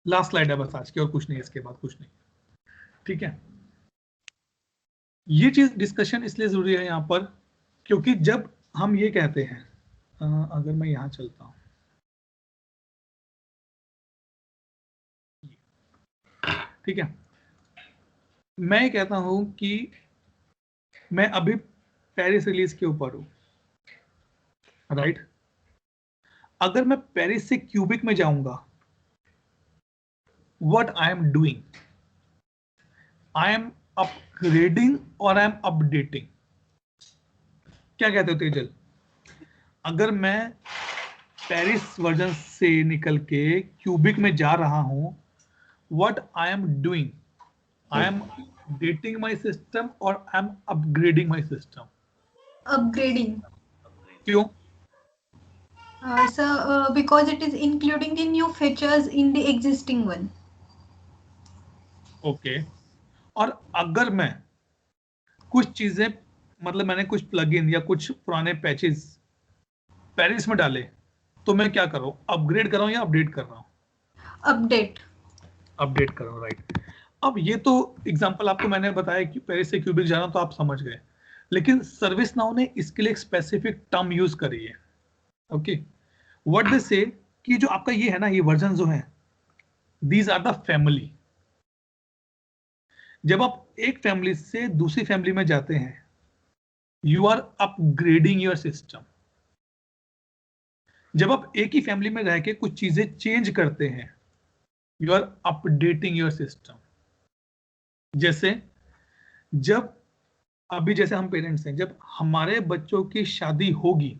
Last slide है बस आज की, और कुछ नहीं, इसके बाद कुछ नहीं। ठीक है, ये चीज डिस्कशन इसलिए जरूरी है यहां पर क्योंकि जब हम ये कहते हैं, अगर मैं यहां चलता हूं, ठीक है, मैं ये कहता हूं कि मैं अभी पेरिस रिलीज के ऊपर हूं, राइट। अगर मैं पेरिस से क्यूबिक में जाऊंगा, what I am doing, I am upgrading और I am updating। क्या कहते हो तेजल? अगर मैं पेरिस वर्जन से निकल के क्यूबिक में जा रहा हूं, what I am doing, I am updating my system और I am upgrading my system। Upgrading. क्यों? Because it is including the new features in the existing one. Okay, और अगर मैं कुछ चीजें, मतलब मैंने कुछ प्लगइन या कुछ पुराने पैचेस पेरिस में डाले, तो मैं क्या कर रहा हूं? अपग्रेड कर रहा हूं या अपडेट कर रहा हूं? Update. अपडेट कर रहा हूं, राइट। अब ये तो एग्जांपल आपको मैंने बताया कि पेरिस से क्यूबिक जाना, तो आप समझ गए, लेकिन सर्विस नाउ ने इसके लिए एक स्पेसिफिक टर्म यूज करी है। ओके, व्हाट दे से कि जो आपका ये है ना, ये वर्जन जो है, दीज आर द फैमिली। जब आप एक फैमिली से दूसरी फैमिली में जाते हैं, you are upgrading your system. जब आप एक ही फैमिली में रह के कुछ चीजें चेंज करते हैं, you are updating your system. जैसे जब अभी जैसे हम पेरेंट्स हैं, जब हमारे बच्चों की शादी होगी,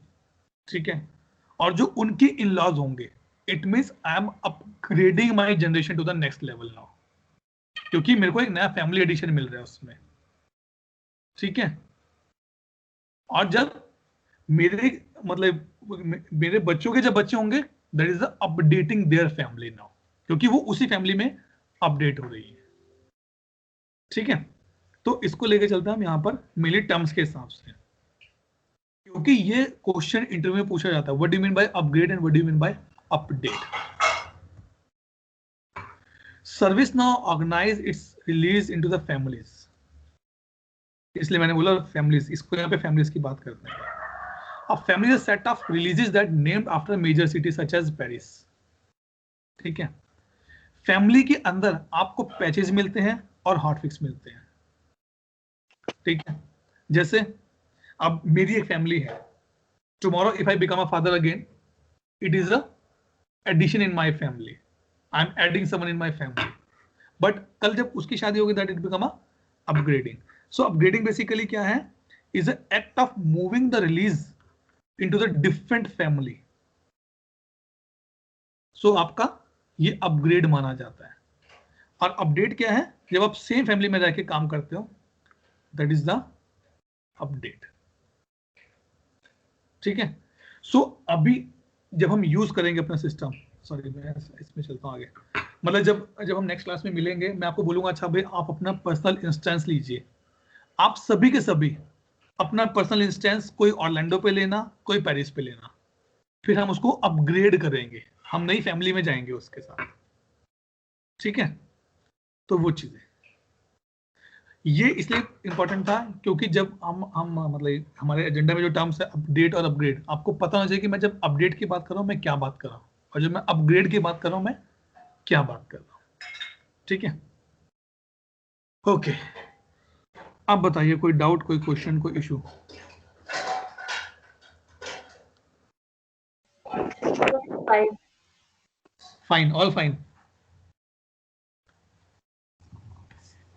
ठीक है, और जो उनके इन लॉज होंगे, it means I am upgrading my generation to the next level now, क्योंकि मेरे को एक नया फैमिली एडिशन मिल रहा है उसमें। ठीक है, और जब मेरे मतलब मेरे बच्चों के जब बच्चे होंगे, that is the updating their family now, क्योंकि वो उसी फैमिली में अपडेट हो रही है। ठीक है, तो इसको लेके चलते हैं हम यहाँ पर मेनली टर्म्स के हिसाब से, क्योंकि ये क्वेश्चन इंटरव्यू में पूछा जाता है, what do you mean by upgrade and what do you mean by update. ServiceNow organise its release into the families, इसलिए मैंने बोला फैमिलीज, इसको यहाँ पे फैमिलीज की बात करते हैं। अब family is a set of releases that named after major city such as Paris. ठीक है, फैमिली के अंदर आपको पैचेज मिलते हैं और हॉटफिक्स मिलते हैं। ठीक है, जैसे अब मेरी एक फैमिली है, tomorrow if I become a father again, it is a addition in my family, I am adding someone in my family, but कल जब उसकी शादी होगी, that it become a upgrading. So upgrading basically क्या है? Is a act of moving the release into the different family. So आपका ये upgrade माना जाता है। और अपडेट क्या है? जब आप सेम फैमिली में रह के काम करते हो, दैट इज द अपडेट। ठीक है, सो अभी जब हम यूज करेंगे अपना सिस्टम, सॉरी मैं इसमें चलता हूँ आगे, मतलब जब हम नेक्स्ट क्लास में मिलेंगे, मैं आपको बोलूंगा अच्छा भाई आप अपना पर्सनल इंस्टेंस लीजिए। आप सभी के सभी अपना पर्सनल इंस्टेंस कोई ऑरलैंडो पे लेना, कोई पेरिस पे लेना, फिर हम उसको अपग्रेड करेंगे, हम नई फैमिली में जाएंगे उसके साथ। ठीक है, तो वो चीजें ये इसलिए इंपॉर्टेंट था क्योंकि जब हम मतलब हमारे एजेंडा में जो टर्म्स है अपडेट और अपग्रेड, आपको पता होना चाहिए कि मैं जब अपडेट की बात कर रहा हूं मैं क्या बात कर रहा हूं, और जब मैं अपग्रेड की बात कर रहा हूं मैं क्या बात कर रहा हूं। ठीक है, ओके, आप बताइए कोई डाउट, कोई क्वेश्चन, कोई issue? Fine, all fine.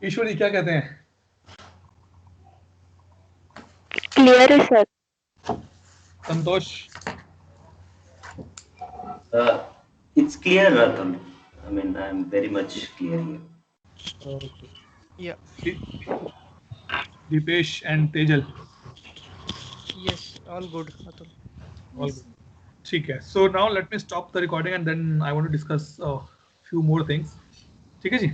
Ishwari क्या कहते हैं? क्लियर है sir. Santosh? It's clear, Ratul. I mean, I'm very much clear here. Yeah. Dipesh and Tejal? Yes, all good, Atul. All good. ठीक है, so now let me stop the recording and then I want to discuss a few more things. ठीक है जी।